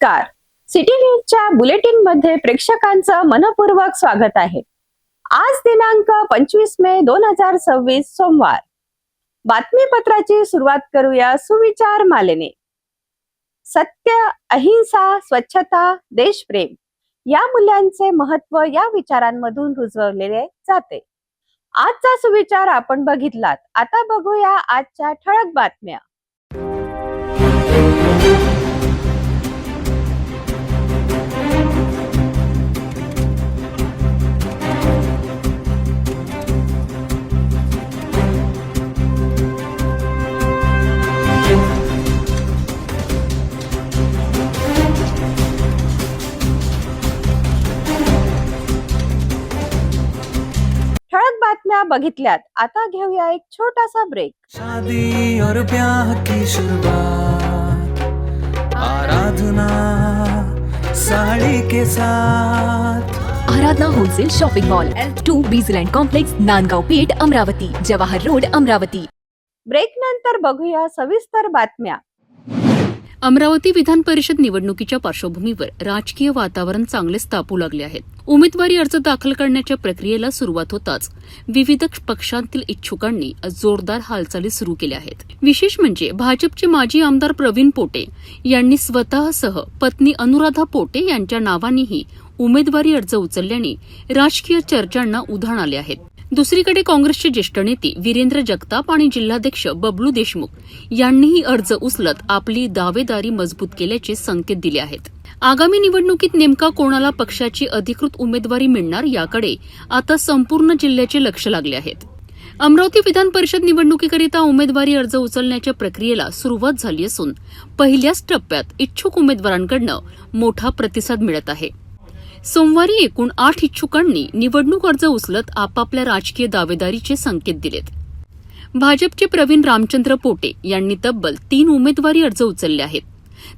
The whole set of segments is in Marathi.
नमस्कार. सिटी न्यूजच्या बुलेटिन मध्ये प्रेक्षकांचं मनपूर्वक स्वागत आहे. आज दिनांक 25 मे 2026 सोमवार. बातमीपत्राची सुरुवात करूया सुविचार मालेने. सत्य, अहिंसा, स्वच्छता, देशप्रेम या मूल्यांचे महत्व या विचारांमधून रुजवलेले जाते. आजचा सुविचार आपण बघितलात. आता बघूया आजच्या ठळक बातम्या. ठळक बातम्या बघितल्यात. आता घेऊया एक छोटासा ब्रेक. शादी और ब्याह की शुरुआत आराधना साड़ी के साथ. Aradhana wholesale shopping mall L2 Bijland complex, Nandgaon Peth, Amravati, Jawahar road, Amravati. Break नंतर बघूया सविस्तर बातम्या. अमरावती विधान परिषद निवडणुकीच्या पार्श्वभूमीवर राजकीय वातावरण चांगलेच तापू लागले आहेत. उमेदवारी अर्ज दाखल करण्याच्या प्रक्रियेला सुरुवात होताच विविध पक्षांतील इच्छुकांनी जोरदार हालचाली सुरू केल्या आहेत. विशेष म्हणजे भाजपचे माजी आमदार प्रवीण पोटे यांनी स्वतःसह पत्नी अनुराधा पोटे यांच्या नावानेही उमेदवारी अर्ज उचलल्याने राजकीय चर्चांना उधाण आले आहेत. दुसरीकडे काँग्रेसचे ज्येष्ठ नेते वीरेंद्र जगताप आणि जिल्हाध्यक्ष बबलू देशमुख यांनीही अर्ज उचलत आपली दावेदारी मजबूत केल्याचे संकेत दिले आहेत. आगामी निवडणुकीत नेमका कोणाला पक्षाची अधिकृत उमेदवारी मिळणार याकडे आता संपूर्ण जिल्ह्याचे लक्ष लागले आहेत. अमरावती विधान परिषद निवडणुकीकरिता उमेदवारी अर्ज उचलण्याच्या प्रक्रियेला सुरुवात झाली असून पहिल्याच टप्प्यात इच्छुक उमेदवारांकडून मोठा प्रतिसाद मिळत आहे. सोमवारी एकूण 8 इच्छुकांनी निवडणूक अर्ज उचलत आपापल्या राजकीय दावेदारीचे संकेत दिलेत. भाजपचे प्रवीण रामचंद्र पोटे यांनी तब्बल 3 उमेदवारी अर्ज उचलले आहेत,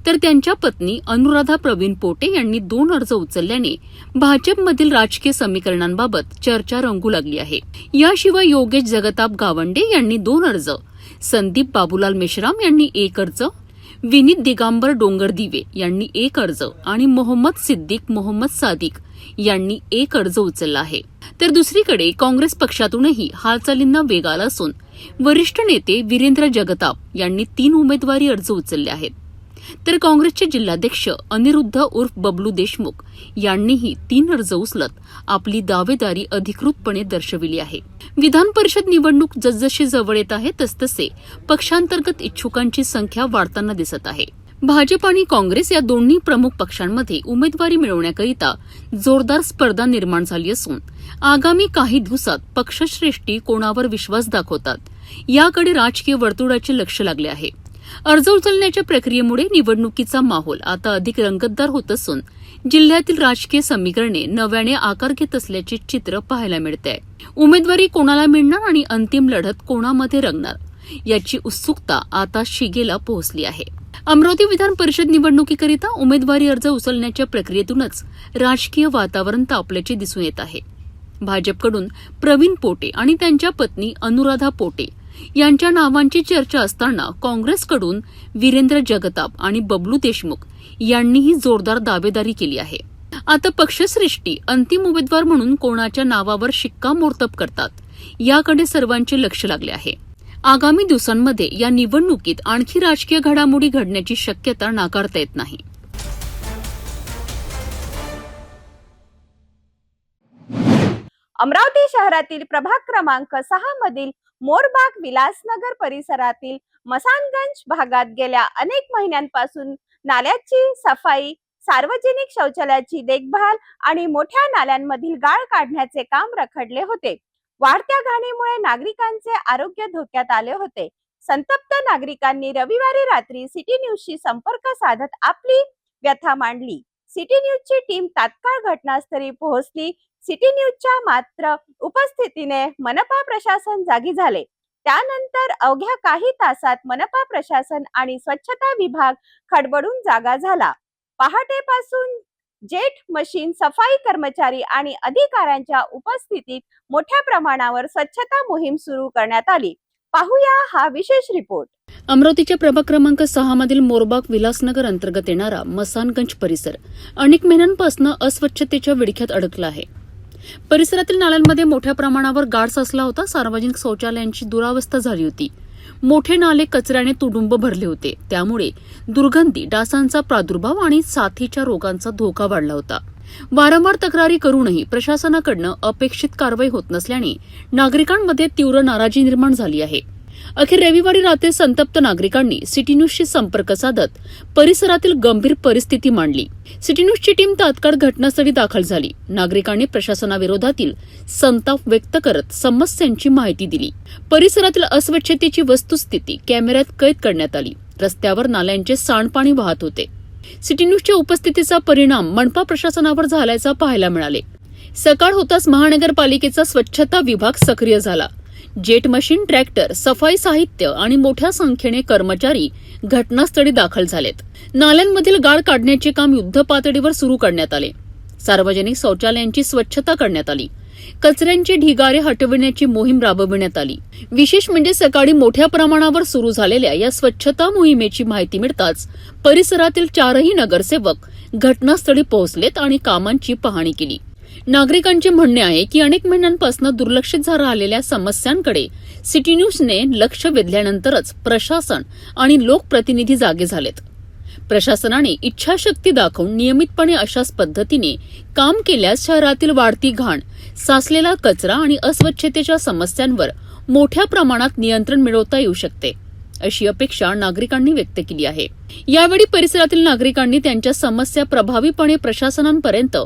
तर त्यांच्या पत्नी अनुराधा प्रवीण पोटे यांनी 2 अर्ज उचलल्याने भाजपमधील राजकीय समीकरणांबाबत चर्चा रंगू लागली आहे. याशिवाय योगेश जगताप गावंडे यांनी 2 अर्ज, संदीप बाबूलाल मेश्राम यांनी 1 अर्ज, विनीत दिगांबर डोंगरदिवे यांनी 1 अर्ज आणि मोहम्मद सिद्दीक मोहम्मद सादिक यांनी 1 अर्ज उचलला आहे. तर दुसरीकडे काँग्रेस पक्षातूनही हालचालींना वेग आला असून वरिष्ठ नेते वीरेंद्र जगताप यांनी 3 उमेदवारी अर्ज उचलले आहेत, तर काँग्रेसचे जिल्हाध्यक्ष अनिरुद्ध उर्फ बबलू देशमुख यांनीही 3 अर्ज उचलत आपली दावेदारी अधिकृतपणे दर्शविली आहे. विधान परिषद निवडणूक जसजशी जवळ येत आहे तसतसे पक्षांतर्गत इच्छुकांची संख्या वाढताना दिसत आहे. भाजप आणि काँग्रेस या दोन्ही प्रमुख पक्षांमध्ये उमेदवारी मिळवण्याकरिता जोरदार स्पर्धा निर्माण झाली असून आगामी काही दिवसात पक्षश्रेष्ठी कोणावर विश्वास दाखवतात याकडे राजकीय वर्तुळाचे लक्ष लागले आहे. अर्ज उचलण्याच्या प्रक्रियेमुळे निवडणुकीचा माहोल आता अधिक रंगतदार होत असून जिल्ह्यातील राजकीय समीकरणे नव्याने आकार घेत असल्याचे चित्र पाहायला मिळते. उमेदवारी कोणाला मिळणार आणि अंतिम लढत कोणामध्ये रंगणार याची उत्सुकता आता शिगेला पोहोचली आहे. अमरावती विधान परिषद निवडणुकीकरिता उमेदवारी अर्ज उचलण्याच्या प्रक्रियेतूनच राजकीय वातावरण तापल्याचे दिसून येत आहे. भाजपकडून प्रवीण पोटे आणि त्यांच्या पत्नी अनुराधा पोटे यांच्या नावांची चर्चा असताना काँग्रेसकडून वीरेंद्र जगताप आणि बबलू देशमुख यांनीही जोरदार दावेदारी केली आहे. आता पक्षश्रेष्ठी अंतिम उमेदवार म्हणून कोणाच्या नावावर शिक्कामोर्तब करतात याकडे सर्वांचे लक्ष लागले आहे. आगामी दिवसांमध्ये या निवडणुकीत आणखी राजकीय घडामोडी घडण्याची शक्यता नाकारता येत नाही. अमरावती शहरातील प्रभाग क्रमांक 6 मधील मोरबाग विलासनगर परिसरातील मसानगंज भागात गेल्या अनेक महिन्यांपासून नाल्याची सफाई, सार्वजनिक शौचालयाची देखभाल आणि मोठ्या नाल्यांमधील गाळ काढण्याचे काम रखडले होते. वाढत्या घाणीमुळे नागरिकांचे आरोग्य धोक्यात आले होते. संतप्त नागरिकांनी रविवारी रात्री सिटी न्यूजशी संपर्क साधत आपली व्यथा मांडली. सिटी न्यूजची टीम तात्काळ घटनास्थळी पोहोचली. सिटी न्यूजच्या मात्र उपस्थितीने मनपा प्रशासन जागी झाले. त्यानंतर अवघ्या काही तासात मनपा प्रशासन आणि स्वच्छता विभाग खडबडून जागा झाला. पहाटेपासून जेट मशीन, सफाई कर्मचारी आणि अधिकाऱ्यांच्या उपस्थितीत मोठ्या प्रमाणावर स्वच्छता मोहीम सुरू करण्यात आली. पाहूया हा विशेष रिपोर्ट. अमरावतीच्या प्रभाग क्रमांक 6 मधील मोरबाग विलासनगर अंतर्गत येणारा मसानगंज परिसर अनेक महिन्यांपासून अस्वच्छतेच्या विळख्यात अडकला आहे. परिसरातील नाल्यांमध्ये मोठ्या प्रमाणावर गाळ साचला होता. सार्वजनिक शौचालयांची दुरावस्था झाली होती. मोठे नाले कचऱ्याने तुडुंब भरले होते. त्यामुळे दुर्गंधी, डासांचा प्रादुर्भाव आणि साथीच्या रोगांचा धोका वाढला होता. वारंवार तक्रारी करूनही प्रशासनाकडून अपेक्षित कारवाई होत नसल्याने नागरिकांमध्ये तीव्र नाराजी निर्माण झाली आहे. अखेर रविवारी रात्री संतप्त नागरिकांनी सिटी न्यूजशी संपर्क साधत परिसरातील गंभीर परिस्थिती मांडली. सिटी न्यूजची टीम तात्काळ घटनास्थळी दाखल झाली. नागरिकांनी प्रशासनाविरोधातील संताप व्यक्त करत समस्यांची माहिती दिली. परिसरातील अस्वच्छतेची वस्तुस्थिती कॅमेऱ्यात कैद करण्यात आली. रस्त्यावर नाल्यांचे सांडपाणी वाहत होते. सिटी न्यूजच्या उपस्थितीचा परिणाम मनपा प्रशासनावर झाल्याचा पाहायला मिळाले. सकाळ होताच महानगरपालिकेचा स्वच्छता विभाग सक्रिय झाला. जेट मशीन, ट्रॅक्टर, सफाई साहित्य आणि मोठ्या संख्येने कर्मचारी घटनास्थळी दाखल झालेत. नाल्यांमधील गाळ काढण्याचे काम युद्धपातळीवर सुरू करण्यात आले. सार्वजनिक शौचालयांची स्वच्छता करण्यात आली. कचऱ्यांचे ढिगारे हटविण्याची मोहीम राबविण्यात आली. विशेष म्हणजे सकाळी मोठ्या प्रमाणावर सुरू झालेल्या या स्वच्छता मोहिमेची माहिती मिळताच परिसरातील 4ही नगरसेवक घटनास्थळी पोहोचलेत आणि कामांची पाहणी केली. नागरिकांचे म्हणणे आहे की अनेक महिन्यांपासून दुर्लक्षित राहिलेल्या समस्यांकडे सिटी न्यूजने लक्ष वेधल्यानंतरच प्रशासन आणि लोकप्रतिनिधी जागे झालेत. प्रशासनाने इच्छाशक्ती दाखवून नियमितपणे अशाच पद्धतीने काम केल्यास शहरातील वाढती घाण, साचलेला कचरा आणि अस्वच्छतेच्या समस्यांवर मोठ्या प्रमाणात नियंत्रण मिळवता येऊ शकते, अशी अपेक्षा नागरिकांनी व्यक्त केली आहे. यावेळी परिसरातील नागरिकांनी त्यांच्या समस्या प्रभावीपणे प्रशासनांपर्यंत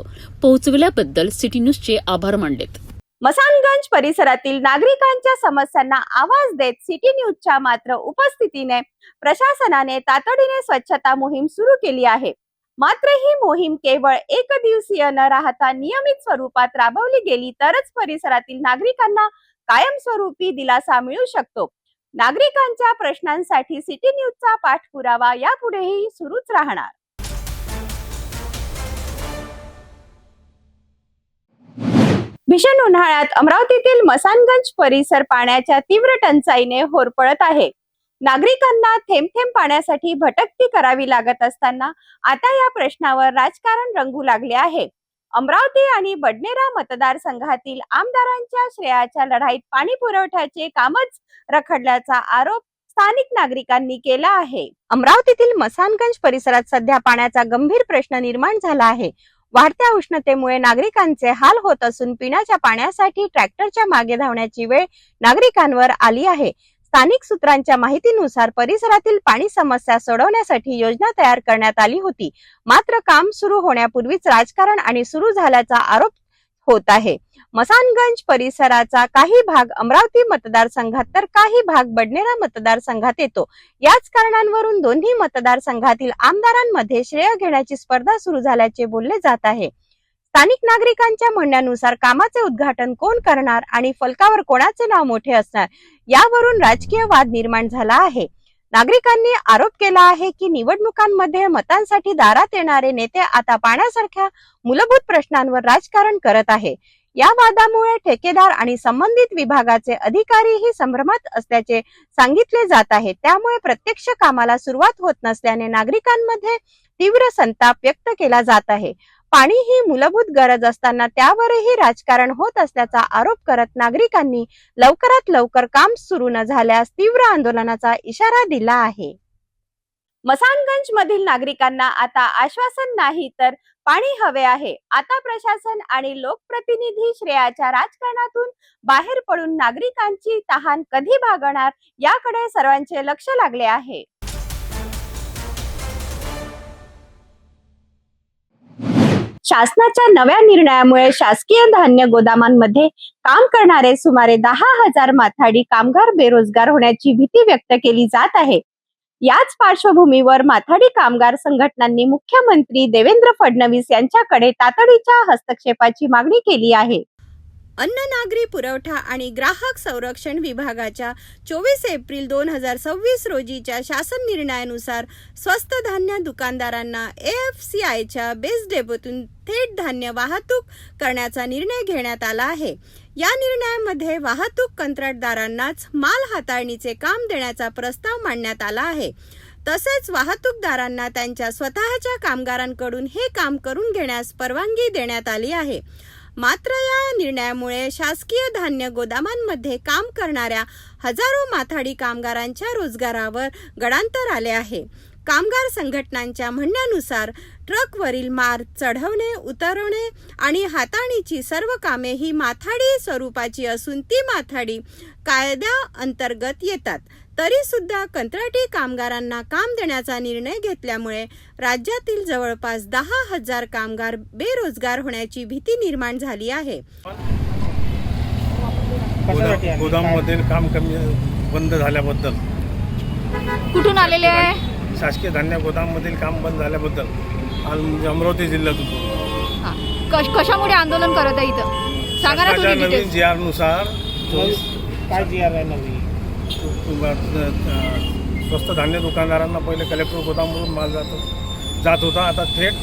पोहोचविल्याबद्दल सिटी न्यूजचे आभार मानलेत. मसानगंज परिसरातील नागरिकांच्या समस्यांना आवाज देत सिटी न्यूजच्या मात्र उपस्थितीने प्रशासनाने तातडीने स्वच्छता मोहीम सुरू केली आहे. मात्र ही मोहीम केवळ एक दिवसीय न राहता नियमित स्वरूपात राबवली गेली तरच परिसरातील नागरिकांना कायमस्वरूपी दिलासा मिळू शकतो. नागरिकांच्या प्रश्नांसाठी सिटी न्यूजचा पाठपुरावा यापुढेही सुरूच राहणार. भीषण उन्हाळ्यात अमरावतीतील मसानगंज परिसर पाण्याच्या तीव्र टंचाईने होरपळत आहे. नागरिकांना थेंब थेंब पाण्यासाठी भटकती करावी लागत असताना आता या प्रश्नावर राजकारण रंगू लागले आहे. अमरावती आणि बडनेरा मतदारसंघातील आमदारांच्या श्रेयाच्या लढाईत पाणी पुरवठ्याचे कामच रखडल्याचा आरोप स्थानिक नागरिकांनी केला आहे. अमरावतीतील मसानगंज परिसरात सध्या पाण्याचा गंभीर प्रश्न निर्माण झाला आहे. वाढत्या उष्णतेमुळे नागरिकांचे हाल होत असून पिण्याच्या पाण्यासाठी ट्रॅक्टरच्या मागे धावण्याची वेळ नागरिकांवर आली आहे. स्थानिक सूत्रांच्या माहितीनुसार परिसरातील पाणी समस्या सोडवण्यासाठी योजना तयार करण्यात आली होती. मात्र काम सुरू होण्यापूर्वीच राजकारण आणि सुरू झाल्याचा आरोप होत आहे. मसानगंज परिसराचा काही भाग अमरावती मतदारसंघात तर काही भाग बडनेरा मतदारसंघात येतो. याच कारणांवरून दोन्ही मतदारसंघातील आमदारांमध्ये श्रेय घेण्याची स्पर्धा सुरू झाल्याचे बोलले जात आहे. स्थानिक नागरिकांच्या म्हणण्यानुसार कामाचे उद्घाटन कोण करणार आणि फलकावर कोणाचे नाव मोठे असणार यावरून राजकीय वाद निर्माण झाला आहे. नागरिकांनी आरोप केला आहे की निवडणुकांमध्ये मतांसाठी दारात येणारे नेते आता पाण्यासारख्या मूलभूत प्रश्नांवर राजकारण करत आहे. या वादामुळे ठेकेदार आणि संबंधित विभागाचे अधिकारीही संभ्रमात असल्याचे सांगितले जात आहे. त्यामुळे प्रत्यक्ष कामाला सुरुवात होत नसल्याने नागरिकांमध्ये तीव्र संताप व्यक्त केला जात आहे. पाणी ही मूलभूत गरज असताना त्यावरही राजकारण होत असल्याचा आरोप करत नागरिकांनी लवकरात लवकर काम सुरू न झाल्यास तीव्र आंदोलनाचा इशारा दिला आहे. मसानगंज मधील नागरिकांना आता आश्वासन नाही तर पाणी हवे आहे. आता प्रशासन आणि लोकप्रतिनिधी श्रेयाच्या राजकारणातून बाहेर पडून नागरिकांची तहान कधी भागणार याकडे सर्वांचे लक्ष लागले आहे. शासनाच्या नव्या निर्णयामुळे शासकीय धान्य गोदामांमध्ये काम करणारे सुमारे 10,000 माथाडी कामगार बेरोजगार होण्याची भीती व्यक्त केली जात आहे. याच पार्श्वभूमीवर माथाडी कामगार संघटनांनी मुख्यमंत्री देवेंद्र फडणवीस यांच्याकडे तातडीच्या हस्तक्षेपाची मागणी केली आहे. अन्न नागरी पुरवठा आणि ग्राहक संरक्षण विभागाच्या 24 एप्रिल 2026 रोजीच्या शासन निर्णयानुसार स्वस्त धान्य दुकानदारांना AFCIच्या बेस डेपोतून थेट धान्य वाहतूक करण्याचा निर्णय घेण्यात आला आहे. या निर्णयामध्ये वाहतूक कंत्राटदारांनाच माल हाताळणीचे काम देण्याचा प्रस्ताव मांडण्यात आला आहे. तसेच वाहतूकदारांना त्यांच्या स्वतःच्या कामगारांकडून हे काम करून घेण्यास परवानगी देण्यात आली आहे. मात्र या निर्णयामुळे शासकीय धान्य गोदामांमध्ये काम करणाऱ्या हजारो माथाडी कामगारांच्या रोजगारावर गडांतर आले आहे. कामगार संघटनांच्या म्हणण्यानुसार ट्रकवरील माल चढवणे, उतरवणे आणि हाताळणीची सर्व कामे ही माथाडी स्वरूपाची असून ती माथाडी कायद्याअंतर्गत येतात. तरी सुद्धा कंत्राटी कामगारांना काम देण्याचा निर्णय घेतल्यामुळे राज्यातील जवळपास 10,000 कामगार बेरोजगार होण्याची भीती निर्माण झाली आहे. गोदाममधील काम कमी बंद झाल्याबद्दल, कुठून आलेले आहे? शासकीय धान्य गोदाममधील काम बंद झाल्याबद्दल अमरावती जिल्ह्यातून कशामुळे आंदोलन करत आहे इथं? सांगा ना शासनाच्या तुम्ही नवीन डिटेल्स. GR नुसार काय जी आर आहे नवीन? स्वस्त धान्य दुकानदारांना पहिले कलेक्टर गोदामवरून माल जात होता, आता थेट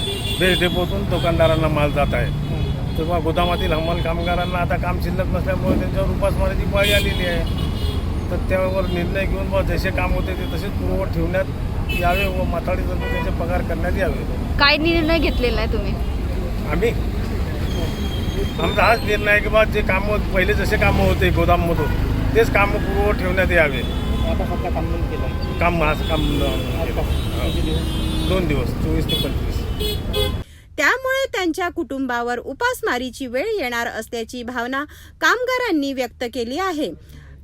बेस डेपोतून दुकानदारांना माल जात आहे. तेव्हा गोदामातील हमाल कामगारांना आता काम शिल्लक नसल्यामुळे त्यांच्यावर उपासमारीची पाळी आलेली आहे. तर त्यावर निर्णय घेऊन बा जसे काम होते ते तसेच पूर्ववत ठेवण्यात यावे व माथाडीतर्फे त्यांचे पगार करण्यात यावे. काय निर्णय घेतलेला आहे तुम्ही? आमचा हाच निर्णय आहे की बा जे कामं पहिले जसे कामं होते गोदाममधून तेच कामं पूर्ववत ठेवण्यात यावे. आता सध्या काम बंद केलं. काम 2 दिवस 24 ते 25. त्यामुळे त्यांच्या कुटुंबावर उपासमारीची वेळ येणार असल्याची भावना कामगारांनी व्यक्त केली आहे.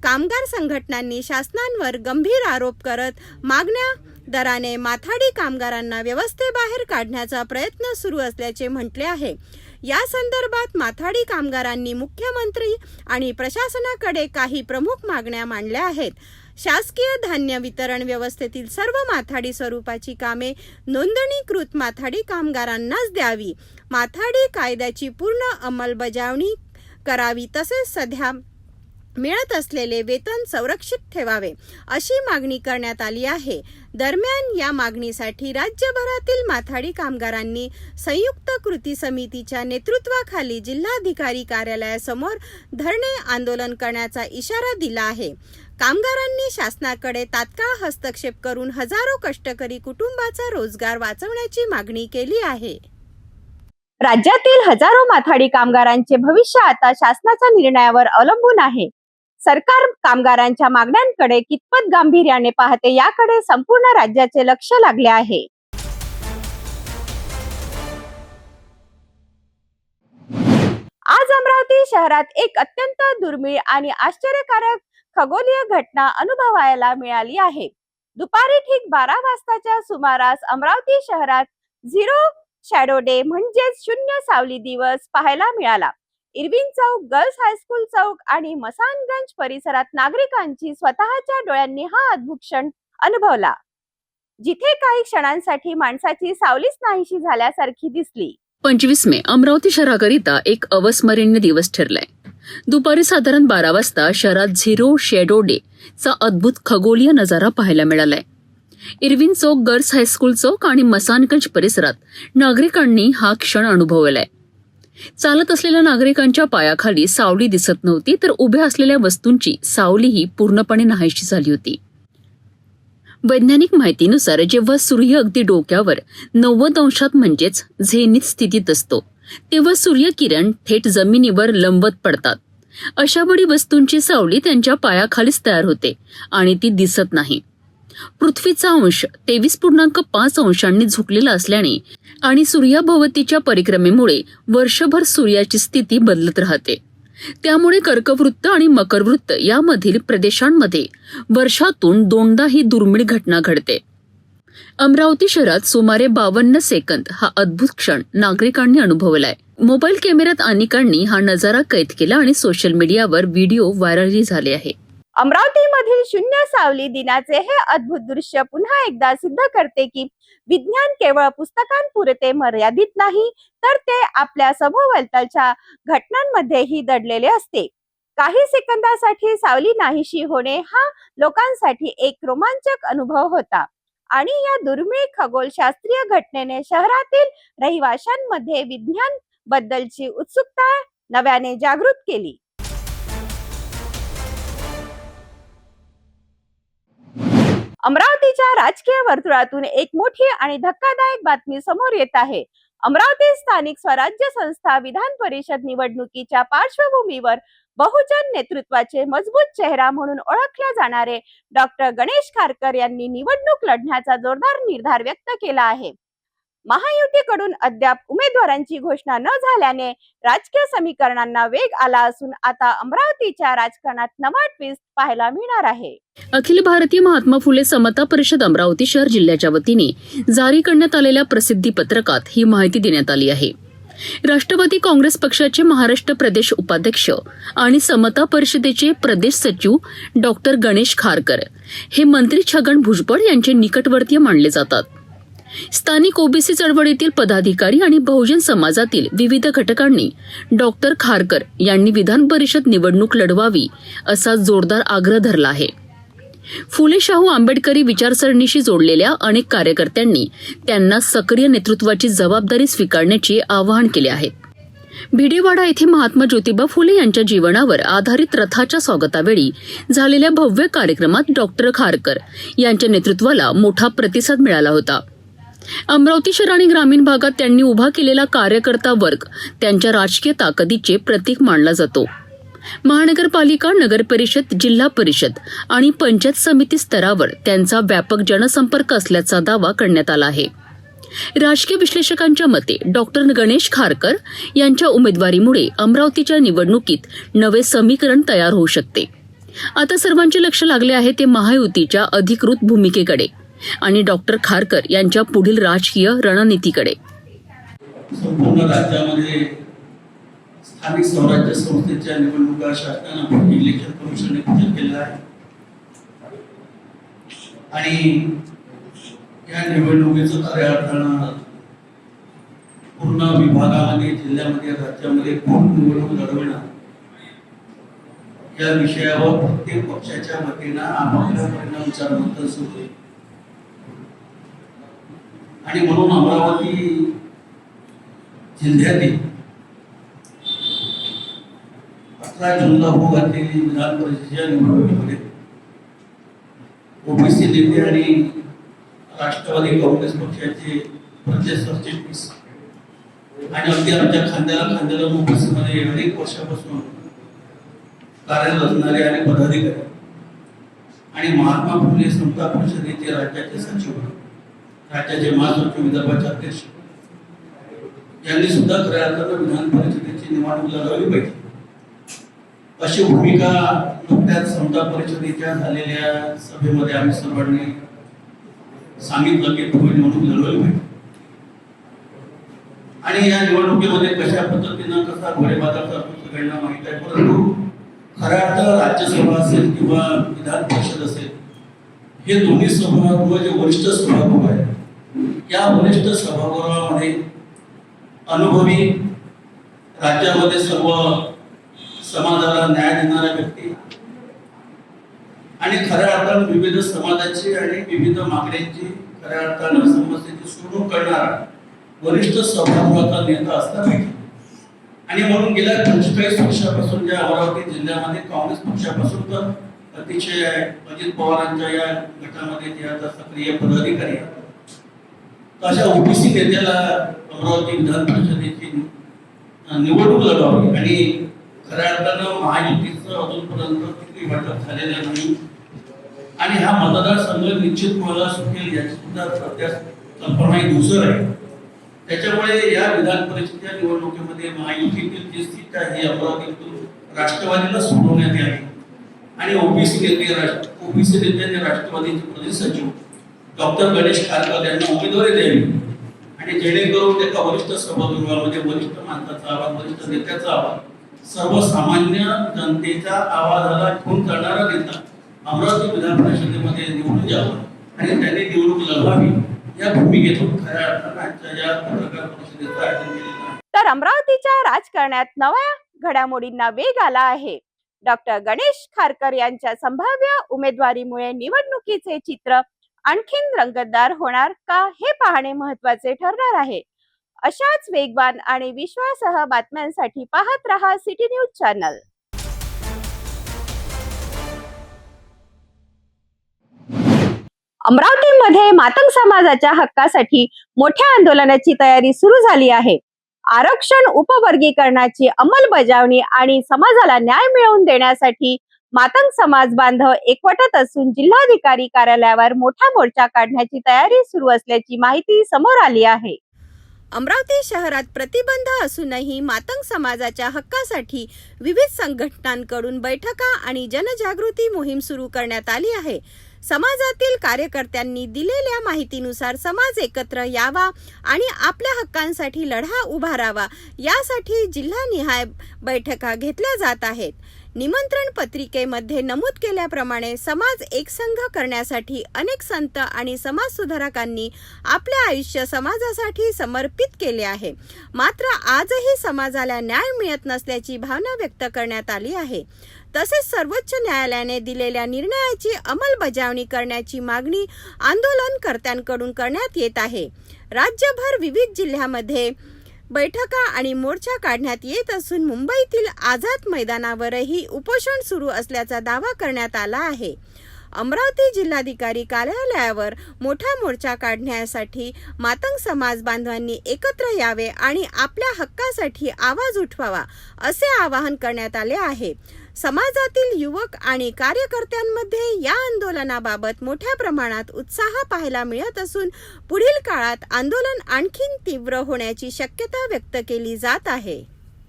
कामगार संघटनांनी शासनावर गंभीर आरोप करत मागण्या दराने माथाडी कामगारांना व्यवस्थेबाहेर काढण्याचा प्रयत्न सुरू असल्याचे म्हटले आहे. या संदर्भात माथाडी कामगारांनी मुख्यमंत्री आणि प्रशासनाकडे काही प्रमुख मागण्या मांडल्या आहेत. शासकीय धान्य वितरण व्यवस्थेतील सर्व माथाडी स्वरूपाची कामे नोंदणीकृत माथाडी कामगारांनाच द्यावी. माथाडी कायद्याची पूर्ण अंमलबजावणी करावी. तसेच सध्या मिळत असलेले वेतन संरक्षित ठेवावे अशी मागणी करण्यात आली आहे. दरम्यान या मागणीसाठी राज्यभरातील माथाडी कामगारांनी संयुक्त कृती समितीच्या नेतृत्वाखाली जिल्हाधिकारी कार्यालयासमोर धरणे आंदोलन करण्याचा इशारा दिला आहे. कामगारांनी शासनाकडे तात्काळ हस्तक्षेप करून हजारो कष्टकरी कुटुंबाचा रोजगार वाचवण्याची मागणी केली आहे. राज्यातील हजारो माथाडी कामगारांचे भविष्य आता शासनाच्या निर्णयावर अवलंबून आहे. सरकार कामगारांच्या मागण्यांकडे कितपत गांभीर्याने पाहते याकडे संपूर्ण राज्याचे लक्ष लागले आहे. आज अमरावती शहरात एक अत्यंत दुर्मिळ आणि आश्चर्यकारक खगोलीय घटना अनुभवायला मिळाली आहे. दुपारी ठीक 12 वाजताच्या सुमारास अमरावती शहरात 0 शॅडो डे म्हणजेच शून्य सावली दिवस पाहायला मिळाला. इरविन चौक, गर्ल्स हायस्कूल चौक आणि मसानगंज परिसरात नागरिकांची स्वतःच्या डोळ्यांनी हा अद्भुत क्षण अनुभवला, जिथे काही क्षणांसाठी माणसाची सावलीच नाहीशी झाल्यासारखी दिसली. 25 मे अमरावती शहराकरिता एक अविस्मरणीय दिवस ठरलाय. दुपारी साधारण 12 वाजता शहरात 0 शॅडो डे चा अद्भुत खगोलीय नजारा पाहायला मिळालाय. इरविन चौक, गर्ल्स हायस्कूल चौक आणि मसानगंज परिसरात नागरिकांनी हा क्षण अनुभवलाय. चालत असलेल्या नागरिकांच्या पायाखाली सावली दिसत नव्हती, तर उभ्या असलेल्या वस्तूंची सावलीही पूर्णपणे नाहीशी झाली होती. वैज्ञानिक माहितीनुसार जेव्हा सूर्य अगदी डोक्यावर 90 अंशात म्हणजेच झेनिथ स्थितीत असतो, तेव्हा सूर्यकिरण थेट जमिनीवर लंबवत पडतात. अशा वेळी वस्तूंची सावली त्यांच्या पायाखालीच तयार होते आणि ती दिसत नाही. पृथ्वीचा अंश 23.5 अंशांनी झुकलेला असल्याने आणि सूर्याभोवतीच्या परिक्रमेमुळे वर्षभर सूर्याची स्थिती बदलत राहते. त्यामुळे कर्कवृत्त आणि मकरवृत्त यामधील प्रदेशांमध्ये वर्षातून 2दा ही दुर्मिळ घटना घडते. अमरावती शहरात सुमारे 52 सेकंद हा अद्भुत क्षण नागरिकांनी अनुभवलाय. मोबाईल कॅमेऱ्यात अनेकांनी हा नजारा कैद केला आणि सोशल मीडियावर व्हिडिओ व्हायरलही झाले आहे. अमरावतीमधील शून्य सावली दिनाचे हे अद्भुत दृश्य पुन्हा एकदा सिद्ध करते की विज्ञान केवळ पुस्तकांपुरते मर्यादित नाही, तर ते आपल्या सभोवतालच्या घटनांमध्येही दडलेले असते. काही सेकंदासाठी सावली नाहीशी होणे हा लोकांसाठी एक रोमांचक अनुभव होता आणि या दुर्मिळ खगोलशास्त्रीय घटनेने शहरातील रहिवाशांमध्ये विज्ञान बद्दलची उत्सुकता नव्याने जागृत केली. अमरावतीच्या राजकीय वर्तुळातून एक मोठी आणि धक्कादायक बातमी समोर येत आहे. अमरावती स्थानिक स्वराज्य संस्था विधान परिषद निवडणुकीच्या पार्श्वभूमीवर बहुजन नेतृत्वाचे मजबूत चेहरा म्हणून ओळखले जाणारे डॉक्टर गणेश खारकर यांनी निवडणूक लढण्याचा जोरदार निर्धार व्यक्त केला आहे. महायुतीकडून अद्याप उमेदवारांची घोषणा न झाल्याने राजकीय समीकरणांना वेग आला असून आता अमरावतीच्या राजकारणात नवा ट्विस्ट पाहायला मिळणार आहे. अखिल भारतीय महात्मा फुले समता परिषद अमरावती शहर जिल्ह्याच्या वतीने जारी करण्यात आलेल्या प्रसिद्धी पत्रकात ही माहिती देण्यात आली आहे. राष्ट्रवादी काँग्रेस पक्षाचे महाराष्ट्र प्रदेश उपाध्यक्ष आणि समता परिषदेचे प्रदेश सचिव डॉक्टर गणेश खारकर हे मंत्री छगन भुजबळ यांचे निकटवर्तीय मानले जातात. स्थानिक ओबीसी चळवळीतील पदाधिकारी आणि बहुजन समाजातील विविध घटकांनी डॉक्टर खारकर यांनी विधान परिषद निवडणूक लढवावी असा जोरदार आग्रह धरला आहे. फुले शाहू आंबेडकरी विचारसरणीशी जोडलेल्या अनेक कार्यकर्त्यांनी त्यांना सक्रिय नेतृत्वाची जबाबदारी स्वीकारण्याचे आवाहन केले आहे. भिडेवाडा येथे महात्मा ज्योतिबा फुले यांच्या जीवनावर आधारित रथाच्या स्वागतावेळी झालेल्या भव्य कार्यक्रमात डॉक्टर खारकर यांच्या नेतृत्वाला मोठा प्रतिसाद मिळाला होता. अमरावती शहर आणि ग्रामीण भागात त्यांनी उभा केलेला कार्यकर्ता वर्ग त्यांच्या राजकीय ताकदीचे प्रतीक मानला जातो. महानगरपालिका, नगरपरिषद, जिल्हा परिषद आणि पंचायत समिती स्तरावर त्यांचा व्यापक जनसंपर्क असल्याचा दावा करण्यात आला आहे. राजकीय विश्लेषकांच्या मते डॉक्टर गणेश खारकर यांच्या उमेदवारीमुळे अमरावतीच्या निवडणुकीत नवे समीकरण तयार होऊ शकते. आता सर्वांचे लक्ष लागले आहे ते महायुतीच्या अधिकृत भूमिकेकडे आणि डॉक्टर खारकर यांच्या पुढील राजकीय रणनीतीकडे. संपूर्ण राज्यामध्ये स्थानिक स्वराज्य संस्थेच्या निवडणुका शासनाने इलेक्शन कमिशनने घोषित केलेला आहे आणि या निवडणुकीचं खऱ्या अर्थानं पूर्ण विभागामध्ये, जिल्ह्यामध्ये, राज्यामध्ये कोण निवडणूक लढवणार या विषयावर प्रत्येक पक्षाच्या वतीनं आपापल्या परिणामचार मंथन सुरू आहे. आणि म्हणून अमरावती जिल्ह्यातील 18 जूनला होऊ घातलेली विधान परिषदेच्या निवडणुकीमध्ये ओबीसी नेते आणि राष्ट्रवादी काँग्रेस पक्षाचे प्रदेश सरचिटणीस आणि अगदी आमच्या खांद्याला ओबीसीमध्ये अनेक वर्षापासून कार्यरत असणारे आणि पदाधिकारी आणि महात्मा फुले समता परिषदेचे राज्याचे सचिव, राज्याचे महासचिव, विदर्भाचे अध्यक्ष यांनी सुद्धा खऱ्या अर्थानं विधान परिषदेची निवडणूक लढवली पाहिजे अशी भूमिका नुकत्याच समता परिषदेच्या झालेल्या सभेमध्ये आम्ही सर्वांनी सांगितलं की तुम्ही निवडणूक लढवली पाहिजे. आणि या निवडणुकीमध्ये कशा पद्धतीनं कसा घोडेबाजार सगळ्यांना माहित आहे, परंतु खऱ्या अर्थ राज्यसभा असेल किंवा विधान परिषद असेल हे दोन्ही सभागृह जे वरिष्ठ सभागृह आहे, या वरिष्ठ सभागृहामध्ये अनुभवी राज्यामध्ये सर्व समाजाला न्याय देणाऱ्या व्यक्ती आणि खऱ्या अर्थानं विविध समाजाची आणि विविध मागण्यांची खऱ्या अर्थानं समस्येची सोडवणूक करणारा वरिष्ठ सभागृहाचा नेता असला पाहिजे. आणि म्हणून गेल्या 45 वर्षापासून ज्या अमरावती जिल्ह्यामध्ये काँग्रेस पक्षापासून तर अतिशय अजित पवारांच्या या गटामध्ये जे आता सक्रिय पदाधिकारी आहेत, अशा ओबीसी नेत्याला अमरावती विधान परिषदेची निवडणूक लढवावी आणि खऱ्या अर्थानं महायुतीचं अजूनपर्यंत किती वाटप झालेलं नाही आणि हा मतदारसंघ निश्चित मला सुटेल याची सुद्धा सध्या कल्पना ही दुसर आहे. त्याच्यामुळे या विधान परिषदेच्या निवडणुकीमध्ये महायुतीतील जी सीट आहे अमरावतीतून राष्ट्रवादीला सोडवण्यात यावी आणि ओबीसी नेत्यांनी राष्ट्रवादीचे प्रदेश सचिव डॉक्टर गणेश खारकर यांना उमेदवारी द्यावी आणि जेणेकरून एका वरिष्ठ सभागृहामध्ये वरिष्ठ माणसाचा आवाज, वरिष्ठ नेत्याचा आवाज सर्वसामान्य जनतेच्या आवाजाला घेऊन चालणारा नेता अमरावती विधान परिषदेमध्ये निवडून यावं आणि त्यांनी निवडणूक लढवावी या भूमिकेतून खऱ्या अर्थानं आजच्या या पत्रकार परिषदेचं आयोजन केलेलं आहे. तर अमरावतीच्या राजकारणात नव्या घडामोडींना वेग आला आहे. डॉक्टर गणेश खारकर यांच्या संभाव्य उमेदवारीमुळे निवडणुकीचे चित्र आणखीन रंगतदार होणार का हे पाहणे महत्त्वाचे ठरणार आहे. अशाच वेगवान आणि विश्वासार्ह बातम्यांसाठी पाहत रहा सिटी न्यूज चॅनल. अमरावतीमध्ये मातंग समाजाच्या हक्कासाठी मोठ्या आंदोलनाची तयारी सुरू झाली आहे. आरक्षण उपवर्गीकरणाची अंमलबजावणी आणि समाजाला न्याय मिळवून देण्यासाठी मातंग समाज बांधव एकवटत असून जिल्हाधिकारी कार्यालयावर मोठा मोर्चा काढण्याची तयारी सुरू असल्याची माहिती समोर आली आहे. अमरावती शहरात प्रतिबंध असूनही मातंग समाजाच्या हक्कासाठी विविध संघटनांकडून बैठका आणि जनजागृती मोहीम सुरू करण्यात आली आहे. समाजातील कार्यकर्त्यांनी दिलेल्या माहितीनुसार समाज एकत्र यावा आणि आपल्या हक्कांसाठी लढा उभारावा यासाठी जिल्हानिहाय बैठका घेतल्या जात आहेत. निमंत्रण पत्रिकेमध्ये नमूद केल्याप्रमाणे समाज एकसंघ करण्यासाठी अनेक संत आणि समाजसुधारकांनी आपले आयुष्य समाजासाठी समर्पित केले आहे. मात्र आजही समाजाला न्याय मिळत नसल्याची भावना व्यक्त करण्यात आली आहे. तसेच सर्वोच्च न्यायालयाने दिलेल्या निर्णयाची अंमलबजावणी करण्याची मागणी आंदोलनकर्त्यांकडून करण्यात येत आहे. राज्यभर विविध जिल्ह्यामध्ये बैठका आणि मोर्चा काढण्यात येत असून मुंबईतील आझाद मैदानावरही उपोषण सुरू असल्याचा दावा करण्यात आला आहे. अमरावती जिल्हाधिकारी कार्यालयावर मोठा मोर्चा काढण्यासाठी मातंग समाज बांधवांनी एकत्र यावे आणि आपल्या हक्कासाठी आवाज उठवावा असे आवाहन करण्यात आले आहे. समाजातील युवक आणि कार्यकर्त्यांमध्ये या आंदोलनाबाबत मोठ्या प्रमाणात उत्साह पाहायला मिळत असून पुढील काळात आंदोलन आणखीन तीव्र होण्याची शक्यता व्यक्त केली जात आहे.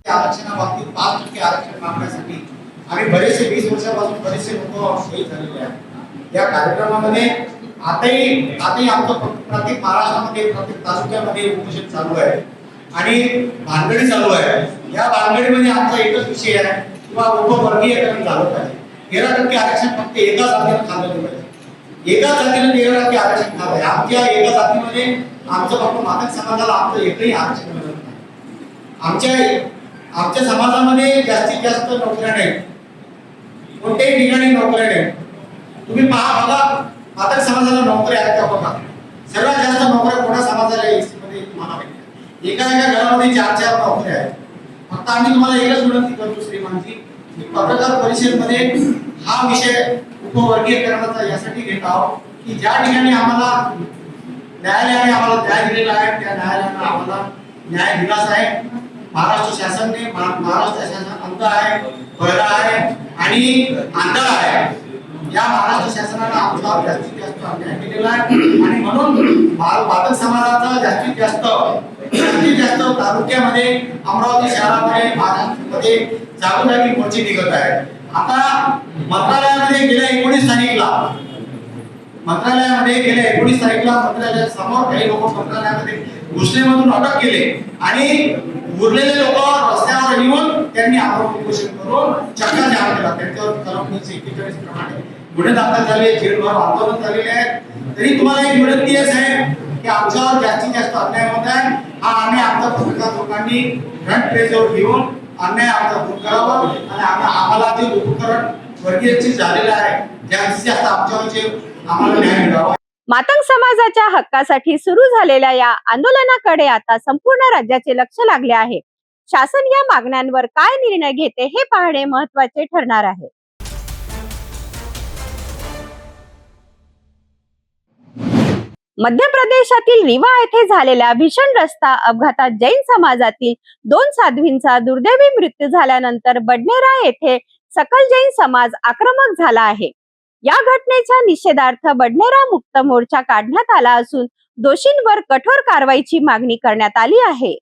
आरक्षणाबाबतीत 5% आरक्षण मागण्यासाठी आम्ही बरेचसे 20 वर्षापासून बरेचसे लोक शहीद झालेले आहेत. या कार्यक्रमामध्ये आताही आमचं प्रत्येक महाराष्ट्रामध्ये प्रत्येक तालुक्यामध्ये उपोषण चालू आहे आणि भानगडी चालू आहे. या भानगडीमध्ये आमचा एकच विषय आहे किंवा उपवर्गीयकरण झालं पाहिजे. 13% आरक्षण फक्त एका जातीला खाल्लं पाहिजे. एका जातीला 13% आरक्षण खाल्लं आहे. आमच्या एका जातीमध्ये आमचं फक्त मातंग समाजाला आमचं एकही आरक्षण मिळत नाही. आमच्या समाजामध्ये जास्तीत जास्त नोकऱ्या नाही, कोणत्याही ठिकाणी नोकऱ्या नाही. तुम्ही बघा मातंग समाजाला नोकऱ्या आहेत का बघा. सर्वात जास्त नोकऱ्या कोणा समाजाला मध्ये तुम्हाला भेटतात. एका घरामध्ये 4 नोकऱ्या आहेत. फक्त आम्ही तुम्हाला एकच विनंती करतो श्रीमानजी, पत्रकार परिषदेमध्ये हा विषय उपवर्गीयकरणाचा यासाठी घेत आहोत की ज्या ठिकाणी आम्हाला न्यायालयाने आम्हाला न्याय दिलेला आहे त्या न्यायालयाने आम्हाला न्याय दिलाच आहे. महाराष्ट्र शासनाने महाराष्ट्र शासन अंत आहे, बहरा आहे आणि आंधळ आहे. या महाराष्ट्र शासनाने आमच्यावर जास्तीत जास्त अन्याय केलेला आहे आणि म्हणून मातंग समाजाचा जास्तीत जास्त तालुक्यामध्ये अमरावती शहरामध्ये महाराष्ट्रामध्ये जागोजागी मोर्चे निघत आहे. आता मंत्रालयामध्ये गेल्या 19 तारीखला मंत्रालयासमोर काही लोक मंत्रालयामध्ये घुसण्यामधून अटक केले आणि उरलेले लोक रस्त्यावर येऊन त्यांनी आरोप उपोषण करून चक्का जाम केला. त्यांच्यावर कलम 141 प्रमाणे गुन्हे दाखल झाले, जेलभर आंदोलन झालेले आहेत. तरी तुम्हाला एक विनंती आहे साहेब की आमच्यावर जास्तीत जास्त अन्याय होत आहे. हा अन्याय आमच्या पत्रकार लोकांनी फ्रंट पेजवर घेऊन अन्याय आमचा दूर करावा आणि आम्हाला जे उपकरण वर्गीयची झालेलं आहे जास्तीत जास्त आमच्यावर आम्हाला न्याय मिळावा. मातंग समाजाच्या हक्कासाठी सुरू झालेल्या या आंदोलनाकडे आता संपूर्ण राज्याचे लक्ष लागले आहे. शासन या मागण्यांवर काय निर्णय घेते हे पाहणे महत्त्वाचे ठरणार आहे. मध्य प्रदेशातील रीवा येथे झालेल्या भीषण रस्ता अपघातात जैन समाजातील 2 साध्वींचा दुर्दैवी मृत्यू झाल्यानंतर बडनेरा येथे सकल जैन समाज आक्रमक झाला आहे. या घटनेच्या निषेधार्थ बडनेरा मुक्त मोर्चा काढण्यात आला असून दोषींवर कठोर कारवाईची मागणी करण्यात आली आहे.